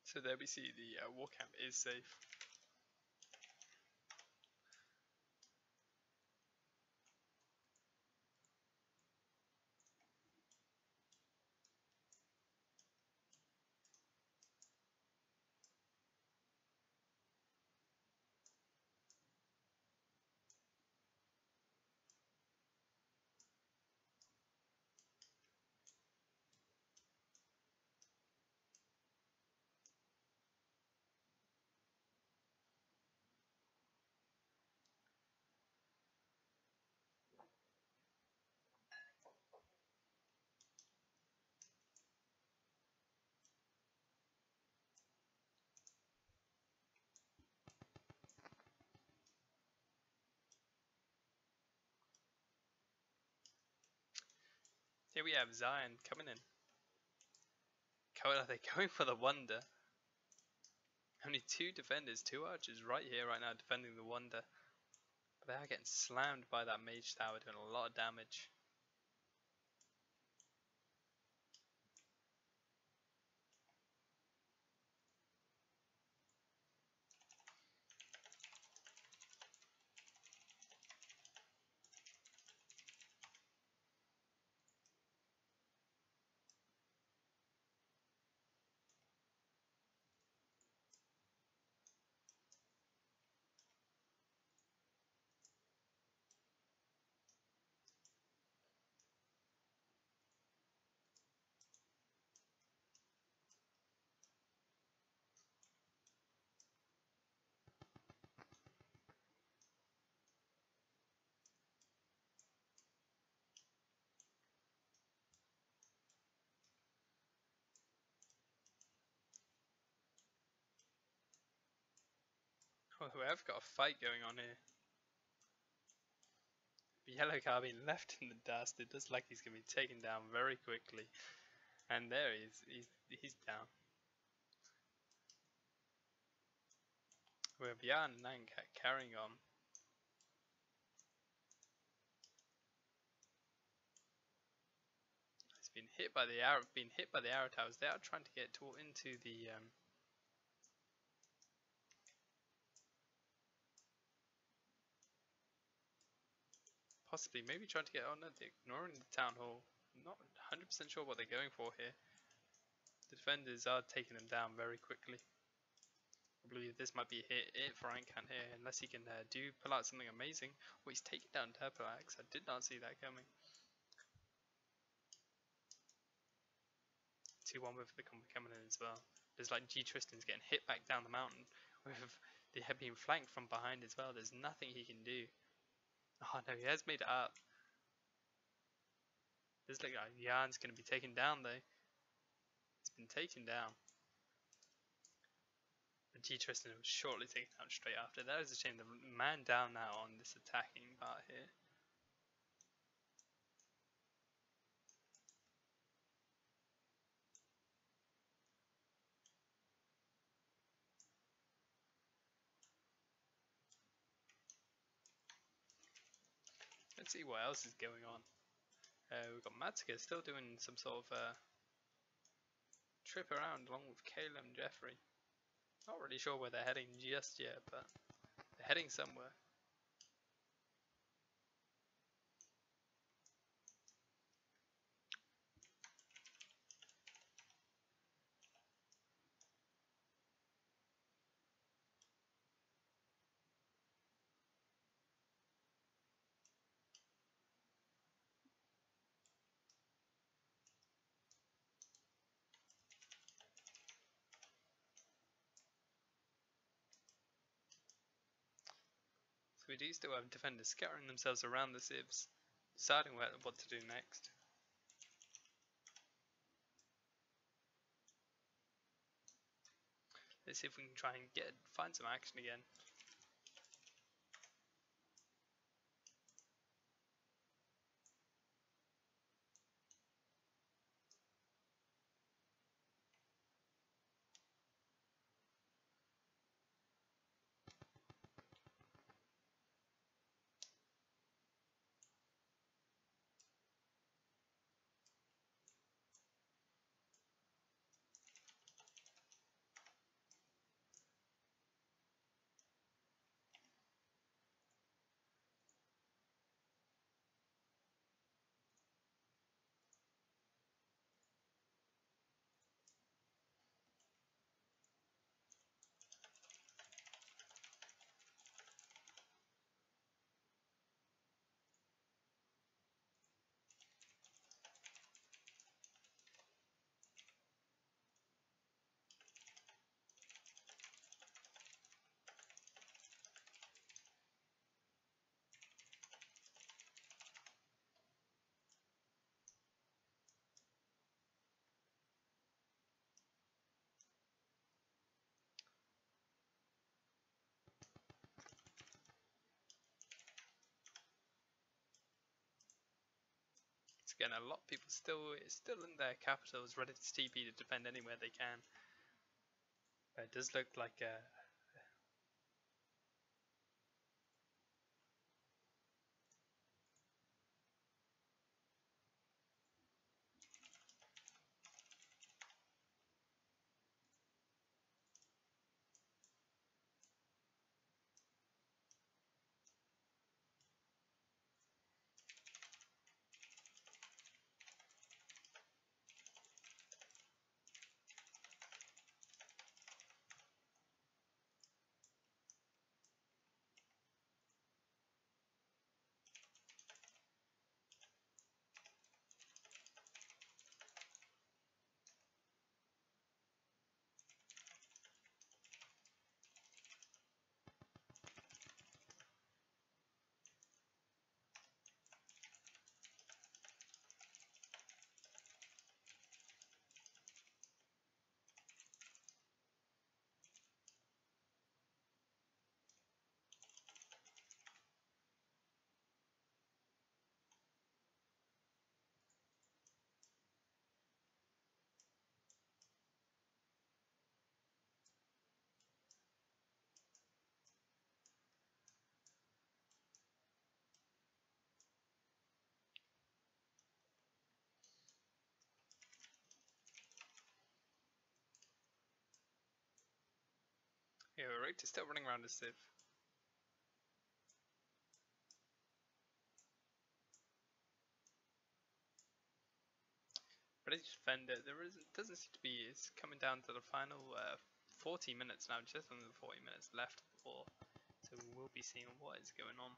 So there we see the war camp is safe. Here we have Zion coming in. Are they going for the Wonder? Only 2 defenders, 2 archers right here right now defending the Wonder. But they are getting slammed by that mage tower, doing a lot of damage. Oh, we have got a fight going on here. The yellow carbine left in the dust. It looks like he's going to be taken down very quickly. And there he is. He's down. We have Jan and Nankat carrying on. He's been hit by the arrow towers. They are trying to get into the possibly maybe trying to get on. They're ignoring the town hall. Not 100% sure what they're going for here. The defenders are taking them down very quickly. I believe this might be it for Ankan here, unless he can pull out something amazing. Oh, he's taking down Turboax. I did not see that coming. 2-1 with the combo coming in as well. There's like G Tristan's getting hit back down the mountain with they have been flanked from behind as well. There's nothing he can do. Oh no, he has made it up. This like Jan's going to be taken down though. He's been taken down. But G Tristan was shortly taken out straight after. That is a shame. The man down now on this attacking part here. Let's see what else is going on. We've got Matsuka still doing some sort of trip around along with Caleb and Jeffrey. Not really sure where they're heading just yet, but they're heading somewhere. So we do still have defenders scattering themselves around the civs, deciding what to do next. Let's see if we can try and find some action again. again, a lot of people still in their capitals, ready to TP to defend anywhere they can. But it does look like yeah, right, it's still running around the civ. Ready to defend it. Doesn't seem to be. It's coming down to the final 40 minutes now, just under 40 minutes left of the war. So we will be seeing what is going on.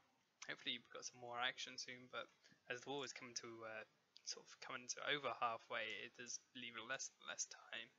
Hopefully we've got some more action soon, but as the war is coming to sort of coming to over halfway, it does leave less and less time.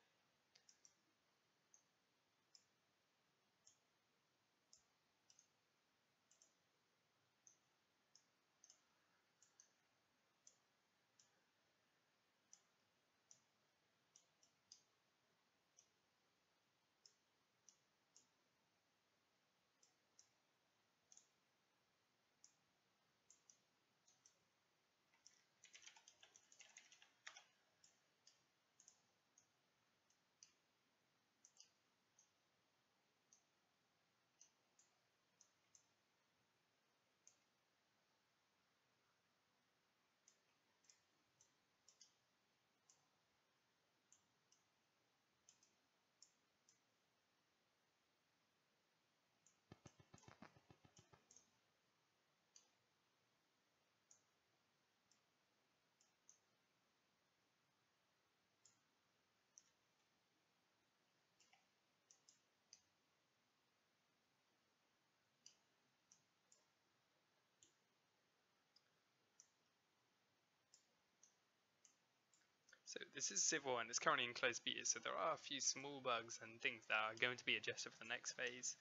So this is Civil and it's currently in closed beta, so there are a few small bugs and things that are going to be adjusted for the next phase.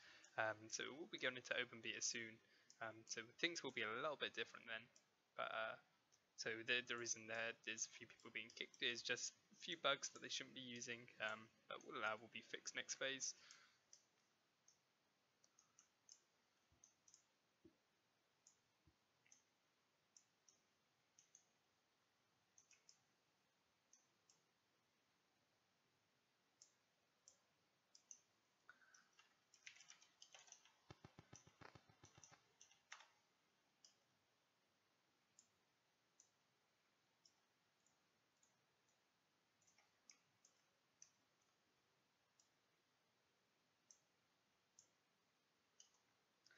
So we'll be going into open beta soon. So things will be a little bit different then. But so the reason there's a few people being kicked is just a few bugs that they shouldn't be using, but will be fixed next phase.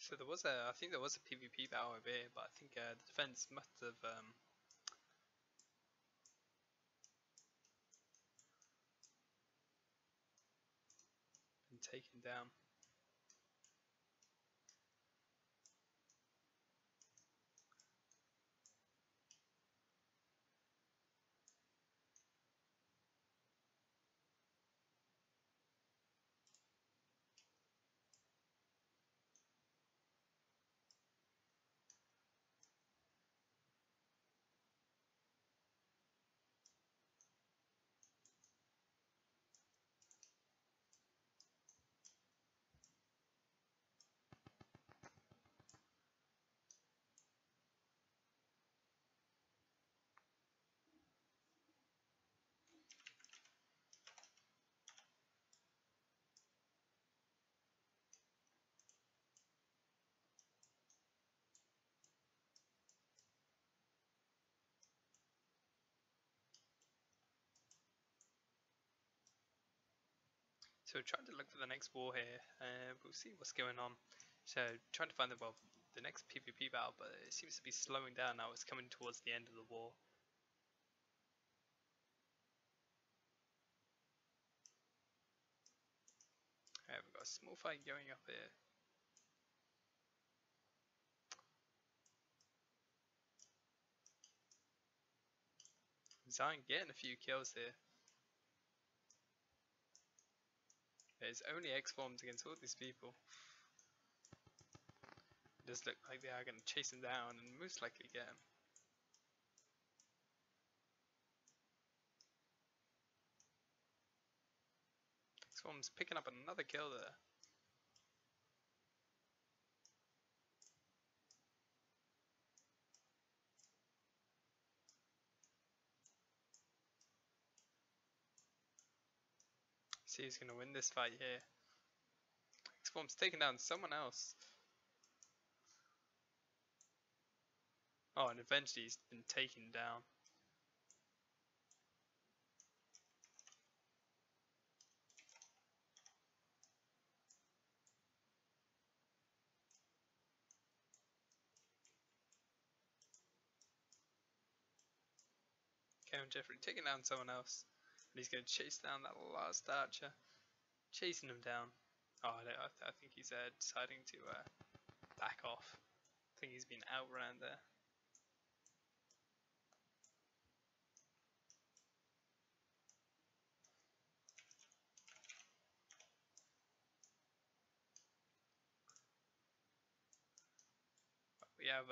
So I think there was a PvP battle over here, but I think the defense must have been taken down. So trying to look for the next war here, we'll see what's going on. So trying to find the next PvP battle, but it seems to be slowing down now. It's coming towards the end of the war. We've got a small fight going up here. Zion getting a few kills here. There's only X forms against all these people. It does look like they are going to chase him down and most likely get him. X form's picking up another kill there. See who's going to win this fight here. X form's taking down someone else. Oh, and eventually he's been taken down. Kevin Jeffrey taking down someone else. And he's going to chase down that last archer. Chasing him down. Oh, I think he's deciding to back off. I think he's been outrun there. We have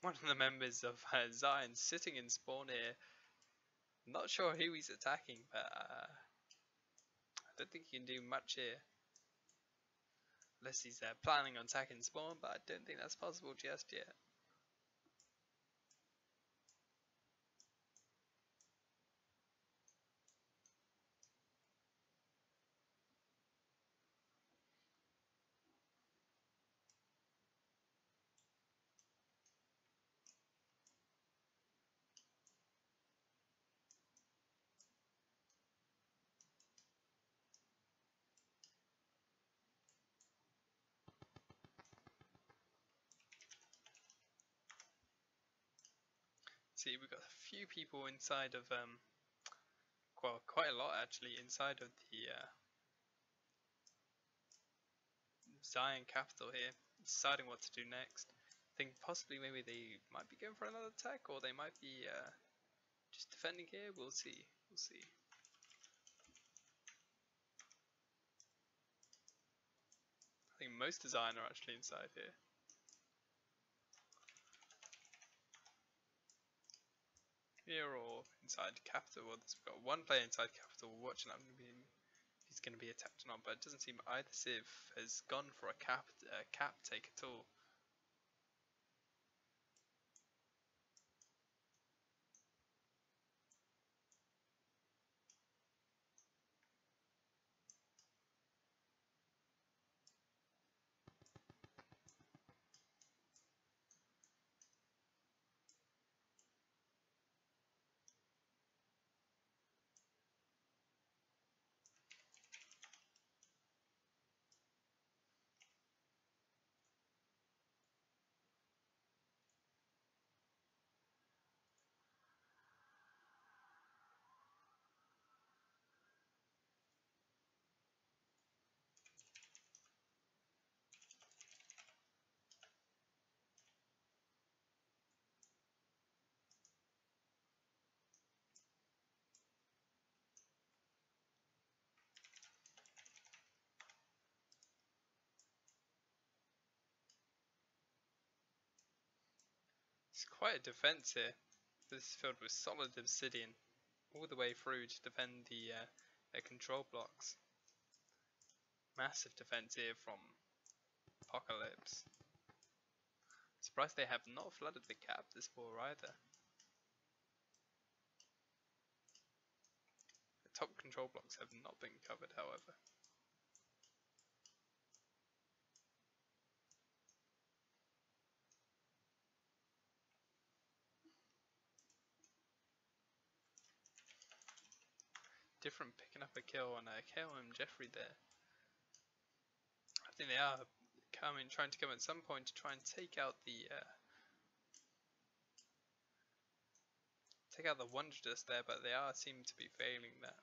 one of the members of Zion sitting in spawn here. Not sure who he's attacking, but I don't think he can do much here. Unless he's planning on attacking spawn, but I don't think that's possible just yet. See, we've got a few people inside of, well, quite a lot actually, inside of the Zion capital here, deciding what to do next. I think possibly maybe they might be going for another attack, or they might be just defending here. We'll see. We'll see. I think most of Zion are actually inside here. Here or inside capital. Well, we've got one player inside capital watching that. He's going to be attacked or not, but it doesn't seem either civ has gone for a cap take at all. It's quite a defense here. This is filled with solid obsidian all the way through to defend the their control blocks. Massive defense here from Apocalypse. Surprised they have not flooded the cap this war either. The top control blocks have not been covered, however. Different picking up a kill on KO and Jeffrey there. I think they are trying to come at some point to try and take out the Wonder Dust there, but they seem to be failing that.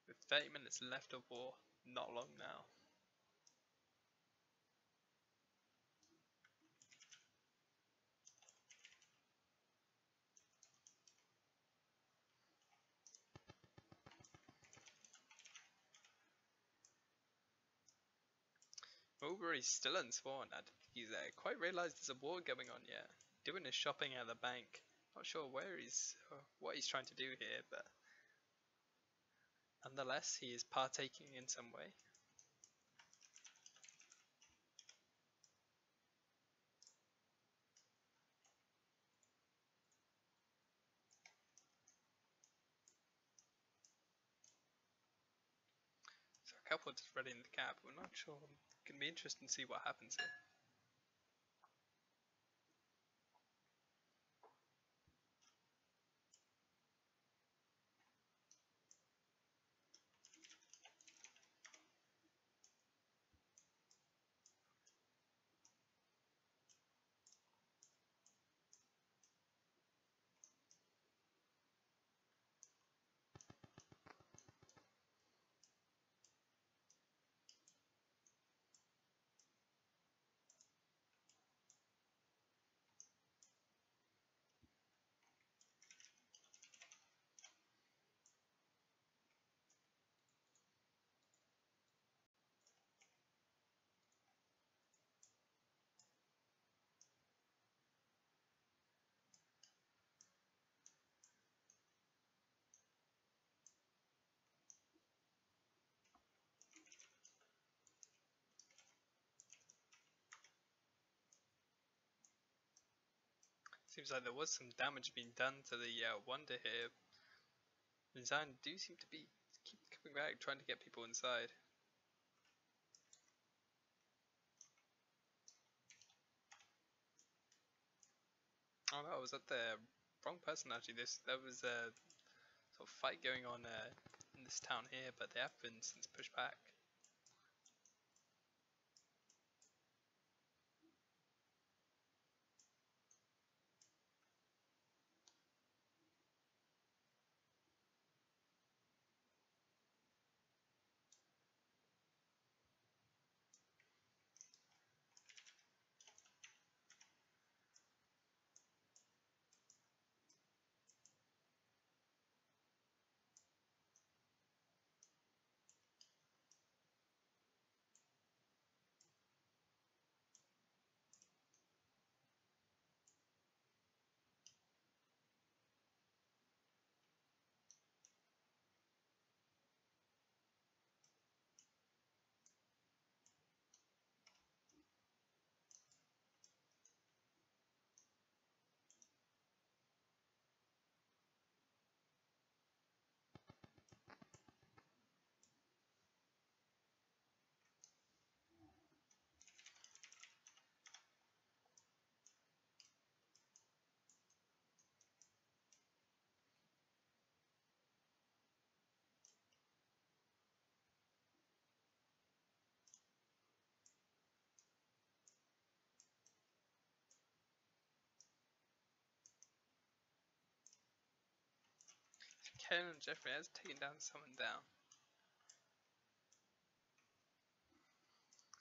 With 30 minutes left of war, not long now. Mulberry's still unsworn. I don't think he's quite realised there's a war going on yet. Doing his shopping at the bank. Not sure where what he's trying to do here, but nonetheless, he is partaking in some way. So a couple just ready in the cap. We're not sure. It's going to be interesting to see what happens here. Seems like there was some damage being done to the Wonder here. Design do seem to keep coming back, trying to get people inside. Oh no, I was at the wrong person actually. There was a sort of fight going on in this town here, but they have been since pushed back. Ken and Jeffrey has taken down someone down.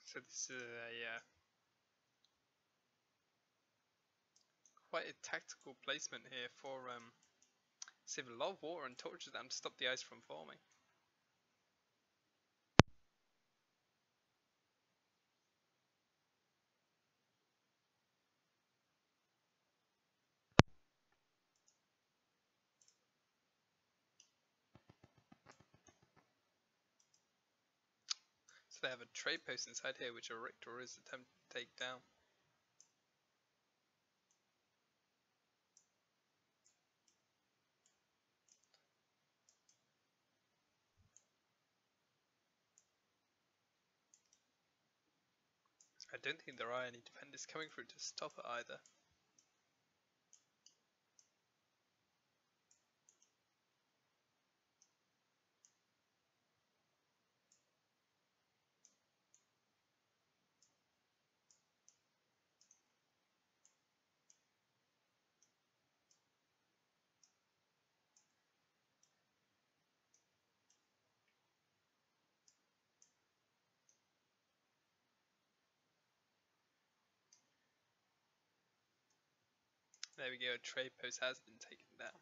So this is quite a tactical placement here for Civ. A lot of water and torches them to stop the ice from forming. So they have a trade post inside here, which a Richter is attempting to take down. I don't think there are any defenders coming through to stop it either. There we go, trade post has been taken down.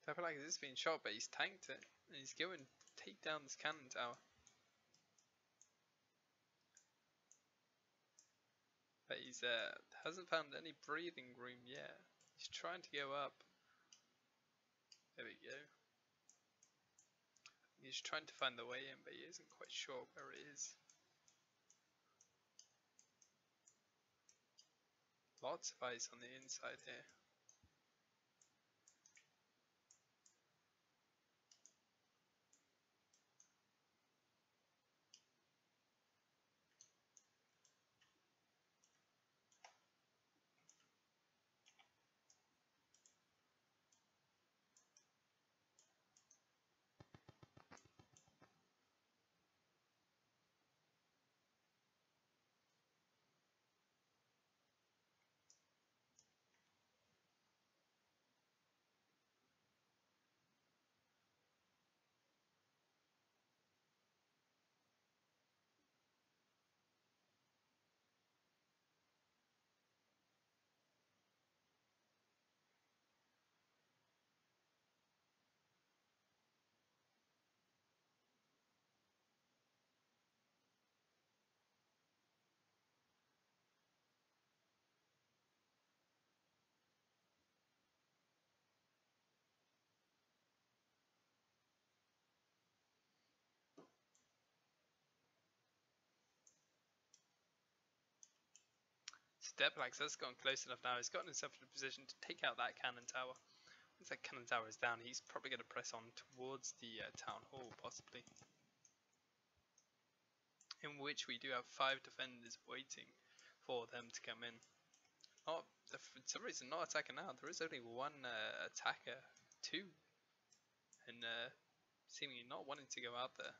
I feel like it's been shot, but he's tanked it. And he's going to take down this cannon tower. But he's hasn't found any breathing room yet. He's trying to go up. There we go. He's trying to find the way in, but he isn't quite sure where it is. Lots of ice on the inside here. So Deblax has gone close enough now. He's gotten himself in a position to take out that cannon tower. Once that cannon tower is down, he's probably going to press on towards the town hall, possibly. In which we do have 5 defenders waiting for them to come in. For some reason, not attacking now. There is only 1 attacker, 2, and seemingly not wanting to go out there.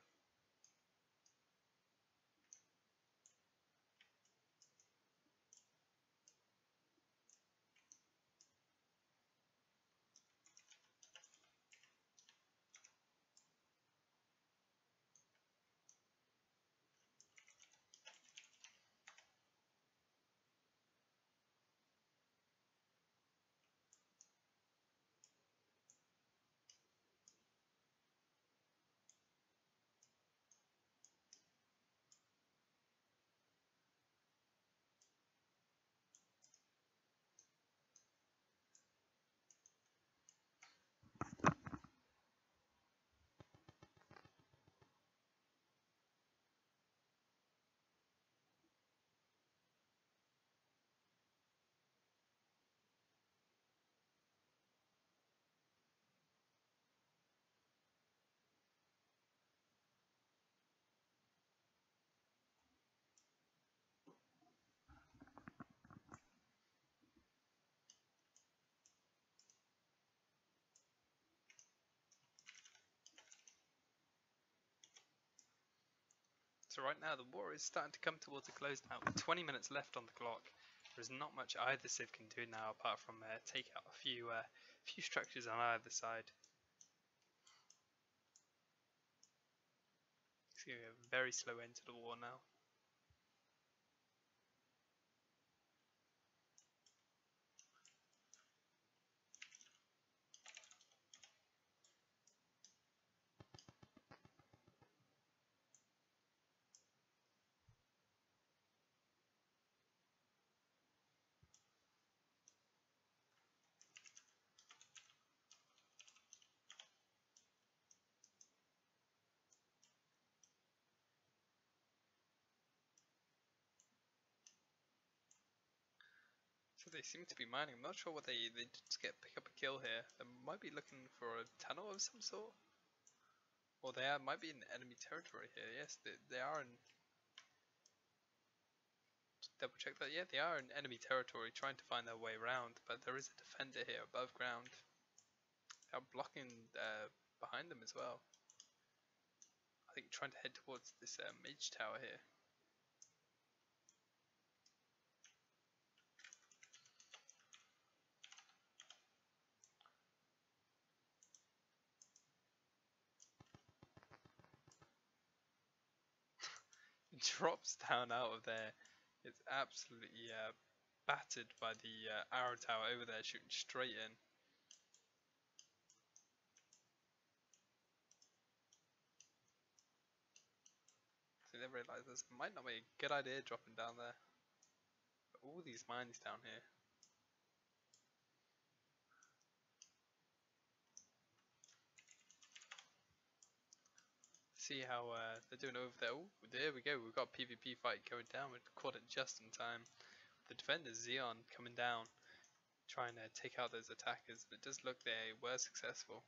So right now the war is starting to come towards a close now. With 20 minutes left on the clock. There's not much either civ can do now apart from take out a few structures on either side. It's going to be a very slow end to the war now. So they seem to be mining. I'm not sure what they just pick up a kill here. They might be looking for a tunnel of some sort. Or they might be in enemy territory here. Yes, they are in. Double check that. Yeah, they are in enemy territory trying to find their way around. But there is a defender here above ground. They are blocking behind them as well. I think trying to head towards this mage tower here. drops down out of there. It's absolutely battered by the arrow tower over there, shooting straight in. So they realise this might not be a good idea dropping down there. But all these mines down here. See how they're doing over there. Oh, there we go. We've got a PvP fight going down. We caught it just in time. The defender Xeon coming down, trying to take out those attackers. But it does look they were successful.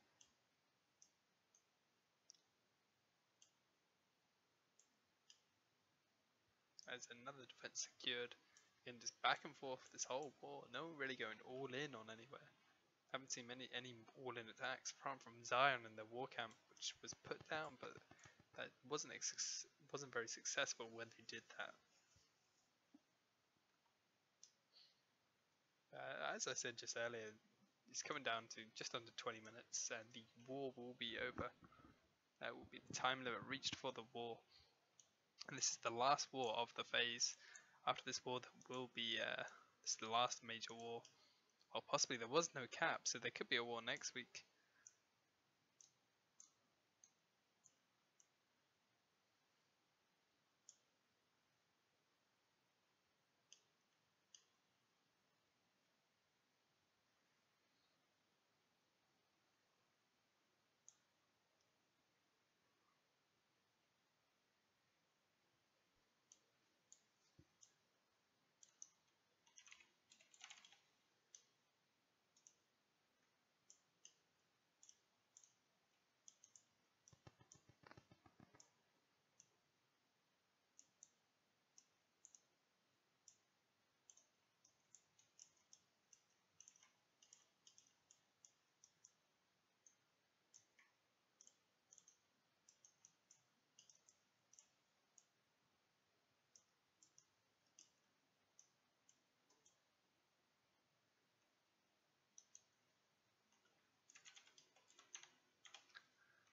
There's another defense secured. And just back and forth this whole war. No one really going all in on anywhere. Haven't seen any all in attacks apart from Zion in the war camp, which was put down, but that wasn't very successful when they did that. As I said just earlier, it's coming down to just under 20 minutes, and the war will be over. That will be the time limit reached for the war. And this is the last war of the phase. After this war, there will be this is the last major war. Well, possibly there was no cap, so there could be a war next week.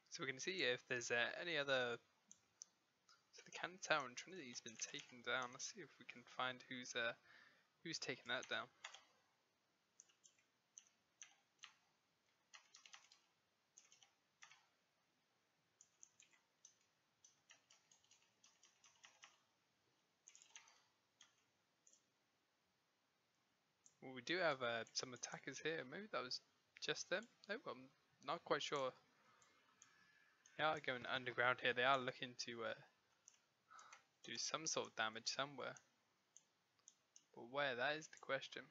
So we're going to see if there's any other. So the cannon tower in Trinity's been taken down. Let's see if we can find who's taken that down. Well, we do have some attackers here. Maybe that was just them. No, I'm not quite sure. They are going underground here. They are looking to do some sort of damage somewhere. But where? That is the question.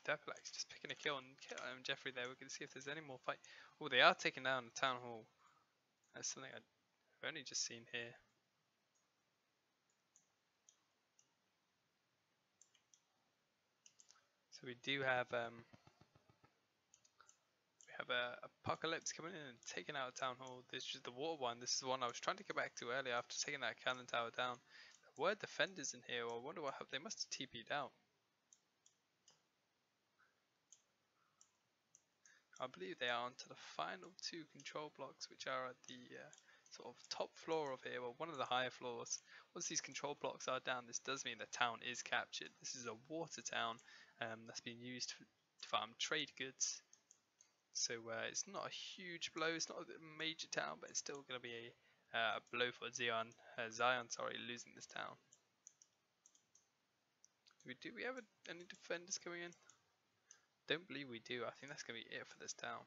Deplex just picking a kill on Jeffrey there. We're going to see if there's any more fight. Oh, they are taking down the town hall. That's something I've only just seen here. So we do have Apocalypse coming in and taking out a town hall. This is the water one. This is the one I was trying to get back to earlier after taking that cannon tower down. There were defenders in here. I wonder what happened. They must have TP'd out. I believe they are onto the final two control blocks, which are at the sort of top floor of here, or one of the higher floors. Once these control blocks are down, this does mean the town is captured. This is a water town that's been used to farm trade goods. So it's not a huge blow. It's not a major town, but it's still going to be a blow for Zion. Losing this town. Do we have any defenders coming in? Don't believe we do. I think that's going to be it for this town.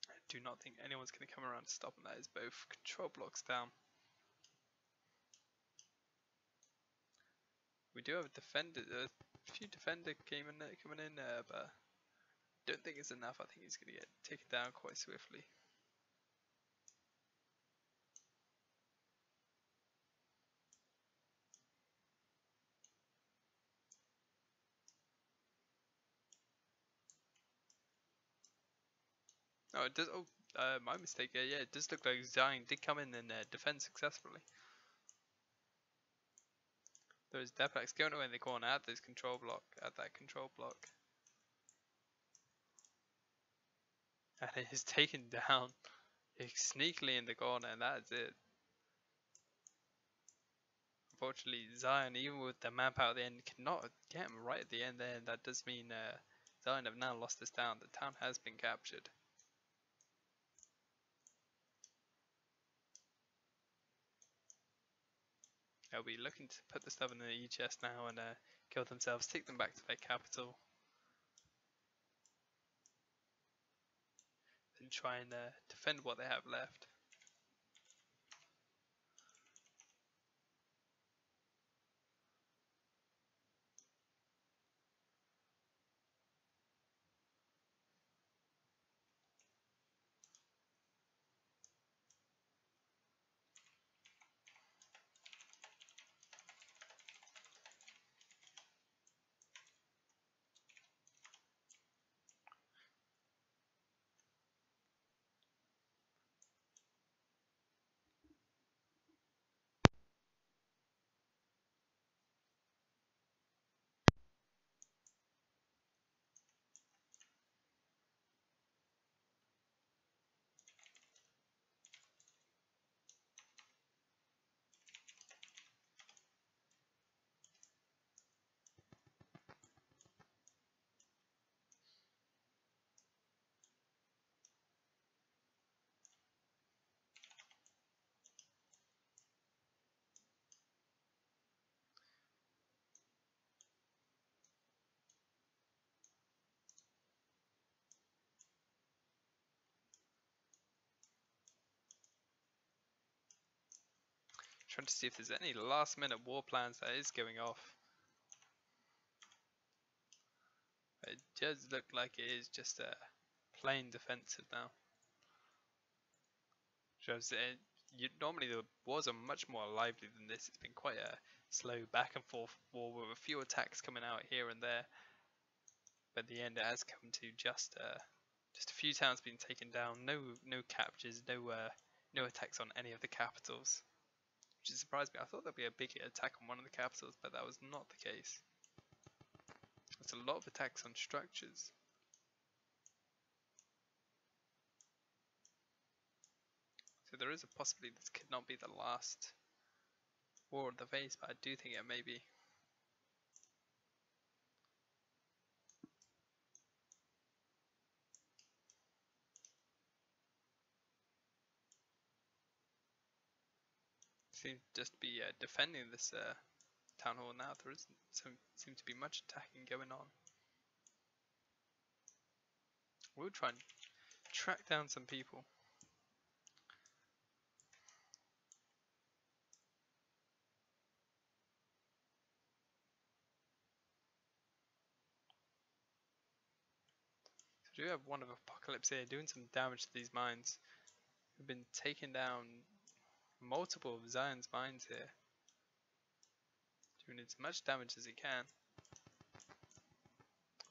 I do not think anyone's going to come around to stop them. That is both control blocks down. We do have a defender. A few defender coming in, but don't think it's enough. I think he's going to get taken down quite swiftly. Oh, it does. Oh, my mistake. Yeah, it does look like Zion did come in and defend successfully. Those Depax going away in the corner at this control block, at that control block. And it is taken down sneakily in the corner, and that is it. Unfortunately, Zion, even with the map out at the end, cannot get him right at the end there, and that does mean Zion have now lost this town. The town has been captured. They'll be looking to put the stuff in the E-chest now and kill themselves, take them back to their capital. And try and defend what they have left. Trying to see if there's any last minute war plans that is going off. It does look like it is just plain defensive now. Shows that normally the wars are much more lively than this. It's been quite a slow back and forth war with a few attacks coming out here and there. But at the end it has come to just a few towns being taken down. No captures, no attacks on any of the capitals. Which surprised me. I thought there'd be a big attack on one of the capitals, but that was not the case. There's a lot of attacks on structures. So there is a possibility this could not be the last war of the face, but I do think it may be. Seems just to be defending this town hall now. There isn't seem to be much attacking going on. We'll try and track down some people. So we do have one of Apocalypse here doing some damage to these mines. We've been taking down multiple of Zion's mines here. Doing as much damage as he can.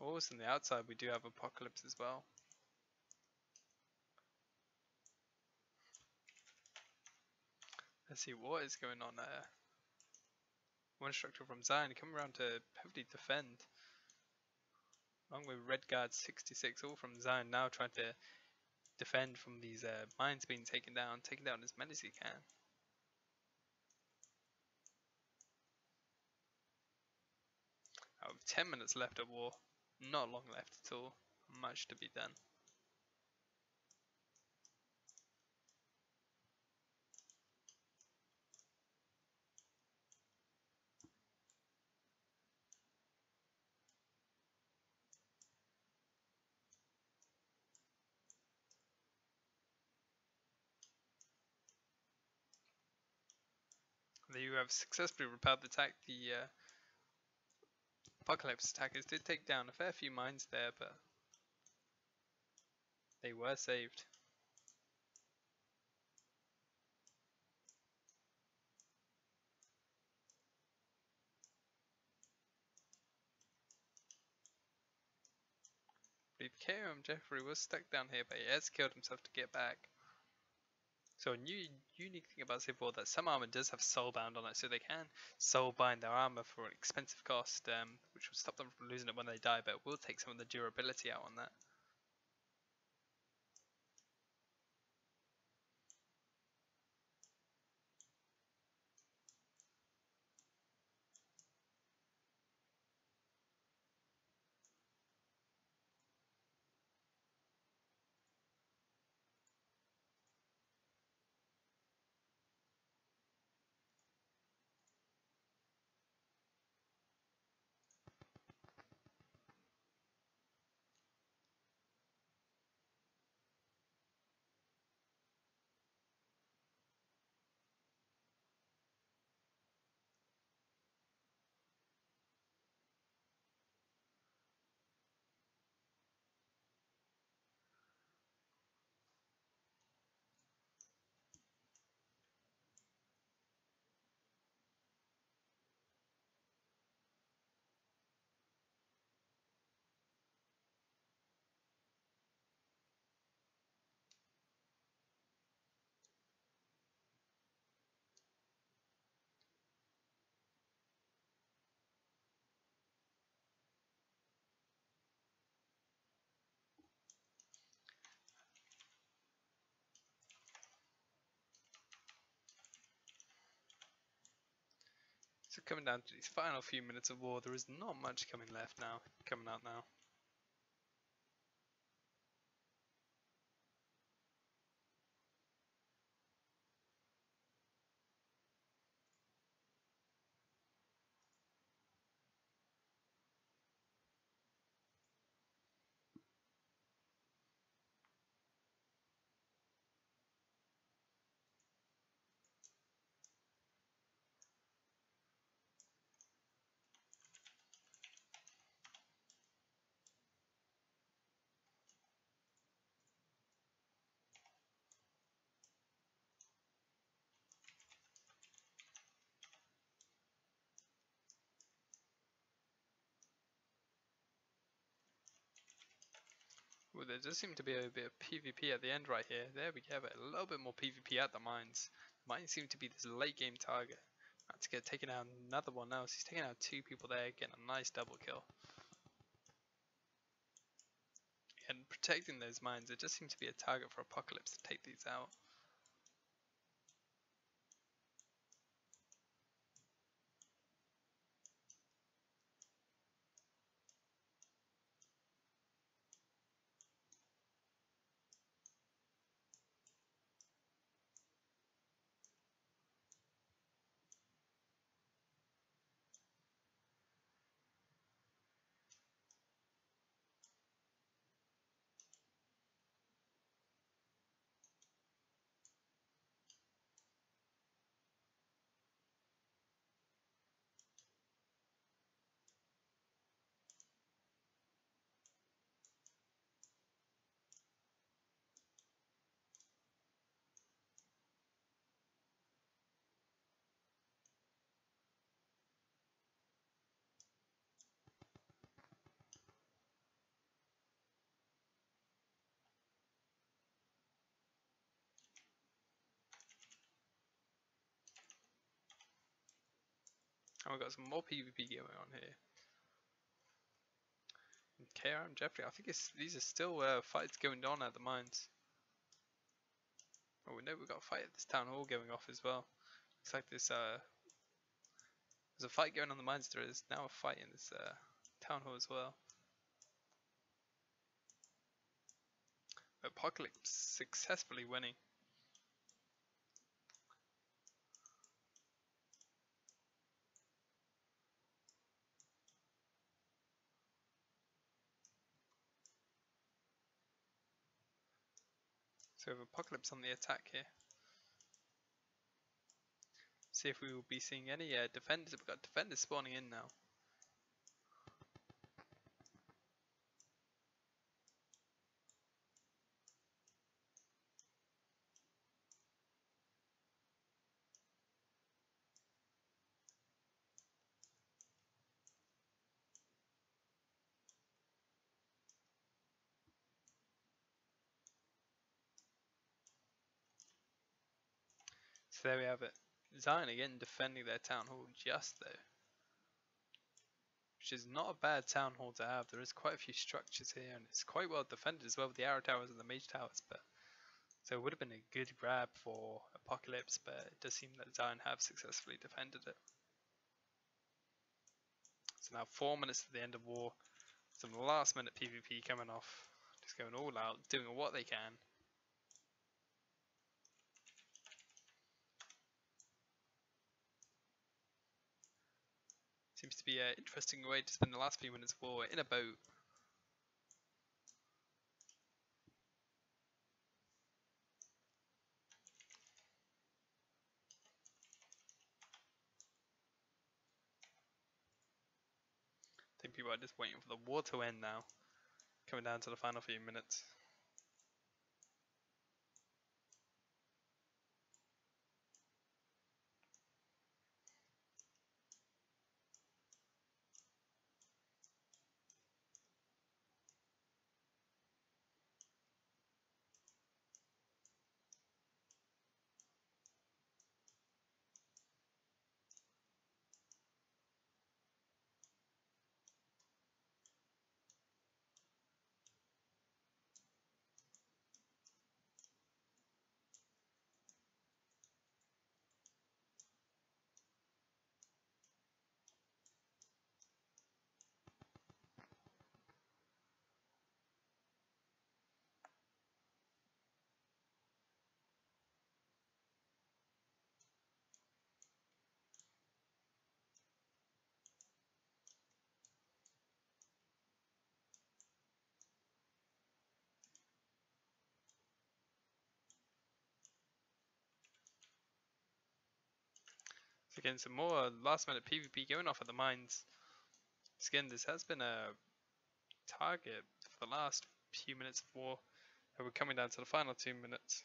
Also on the outside we do have Apocalypse as well. Let's see what is going on there. One structure from Zion coming around to heavily defend. Along with Red Guard 66, all from Zion now trying to defend from these mines being taken down as many as he can. Out of 10 minutes left of war, not long left at all, much to be done. They have successfully repelled the attack. The Apocalypse attackers did take down a fair few mines there, but They were saved. I believe KOM Jeffrey was stuck down here, but he has killed himself to get back. So a new unique thing about Civ-war that some armor does have soulbound on it, so they can soulbind their armor for an expensive cost, which will stop them from losing it when they die, but will take some of the durability out on that. So coming down to these final few minutes of war, there is not much coming out now. Well, there does seem to be a bit of PvP at the end right here. There we have it, a little bit more PvP at the mines. Mines seem to be this late game target. About to get taken out another one else. He's taking out 2 people there, getting a nice double kill. And protecting those mines, it just seems to be a target for Apocalypse to take these out. And we've got some more PvP going on here. And KR and Jeffrey, I think these are still fights going on at the mines. Oh, we know we've got a fight at this town hall going off as well. Looks like there's a fight going on the mines. There is now a fight in this town hall as well. Apocalypse successfully winning. So we have Apocalypse on the attack here. See if we will be seeing any defenders. We've got defenders spawning in now. So there we have it. Zion again defending their town hall just though. Which is not a bad town hall to have. There is quite a few structures here and it's quite well defended as well with the arrow towers and the mage towers. But so it would have been a good grab for Apocalypse, but it does seem that Zion have successfully defended it. So now 4 minutes to the end of war. Some last minute PvP coming off. Just going all out, doing what they can. Seems to be an interesting way to spend the last few minutes of war in a boat. I think people are just waiting for the war to end now. Coming down to the final few minutes. So again, some more last minute PvP going off at the mines. So again, this has been a target for the last few minutes of war. And we're coming down to the final 2 minutes.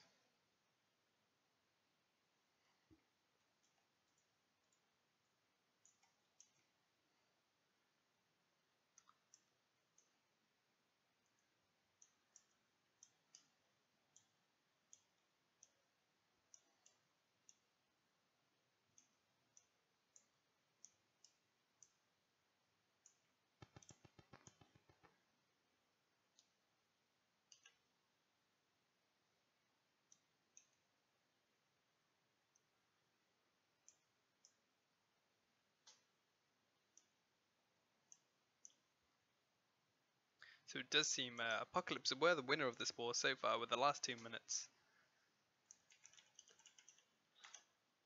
So it does seem Apocalypse were the winner of this war so far with the last 2 minutes.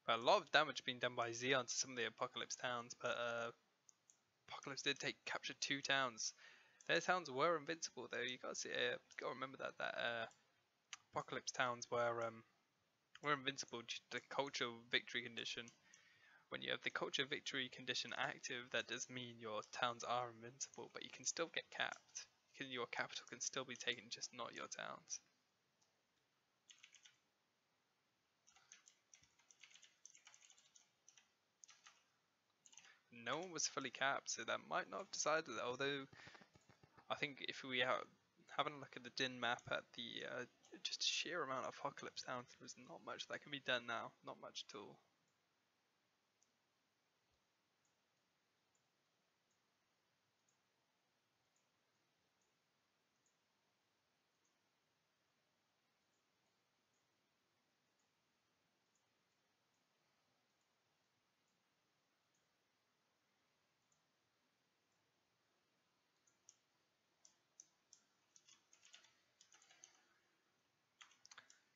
But a lot of damage being done by Xeon to some of the Apocalypse towns, but Apocalypse did capture 2 towns. Their towns were invincible though. You gotta remember that Apocalypse towns were invincible due to the culture victory condition. When you have the culture victory condition active, that does mean your towns are invincible, but you can still get capped. Your capital can still be taken, just not your towns. No one was fully capped, so that might not have decided that, although I think if we are having a look at the Din map at the just sheer amount of Apocalypse towns, there's not much that can be done now, not much at all.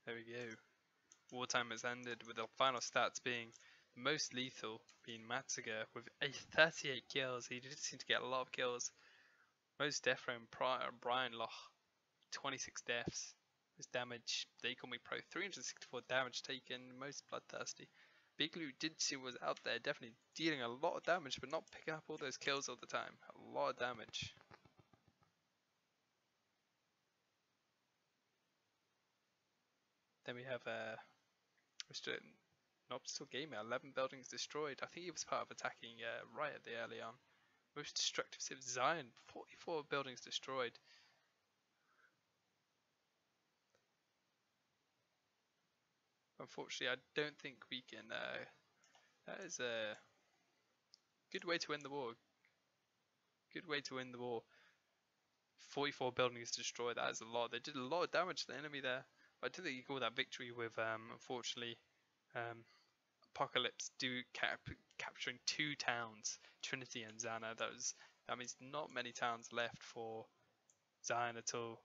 There we go. Wartime has ended with the final stats being most lethal being Matziger with 38 kills. He did seem to get a lot of kills. Most death from Brian Loch, 26 deaths. Most damage, they call me pro, 364 damage taken, most bloodthirsty. Big Lou did see was out there, definitely dealing a lot of damage, but not picking up all those kills all the time. A lot of damage. Then we have Mr. Nobstil Gamer, 11 buildings destroyed. I think he was part of attacking Riot the early on. Most destructive Civ Zion, 44 buildings destroyed. unfortunately, I don't think we can. That is a good way to end the war. Good way to end the war. 44 buildings destroyed. That is a lot. They did a lot of damage to the enemy there. But I do think you call that victory with, unfortunately, Apocalypse capturing 2 towns, Trinity and Zana. That means not many towns left for Zion at all.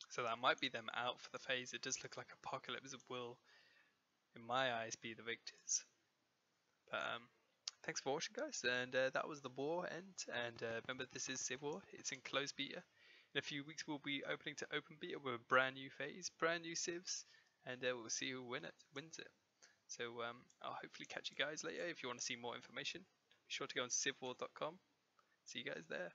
So that might be them out for the phase. It does look like Apocalypse will, in my eyes, be the victors. But thanks for watching, guys, and that was the war end. And remember, this is Civ-war. It's in closed beta. In a few weeks, we'll be opening to open beta with a brand new phase, brand new civs, and we'll see who wins it. So I'll hopefully catch you guys later. If you want to see more information, be sure to go on civwar.com. See you guys there.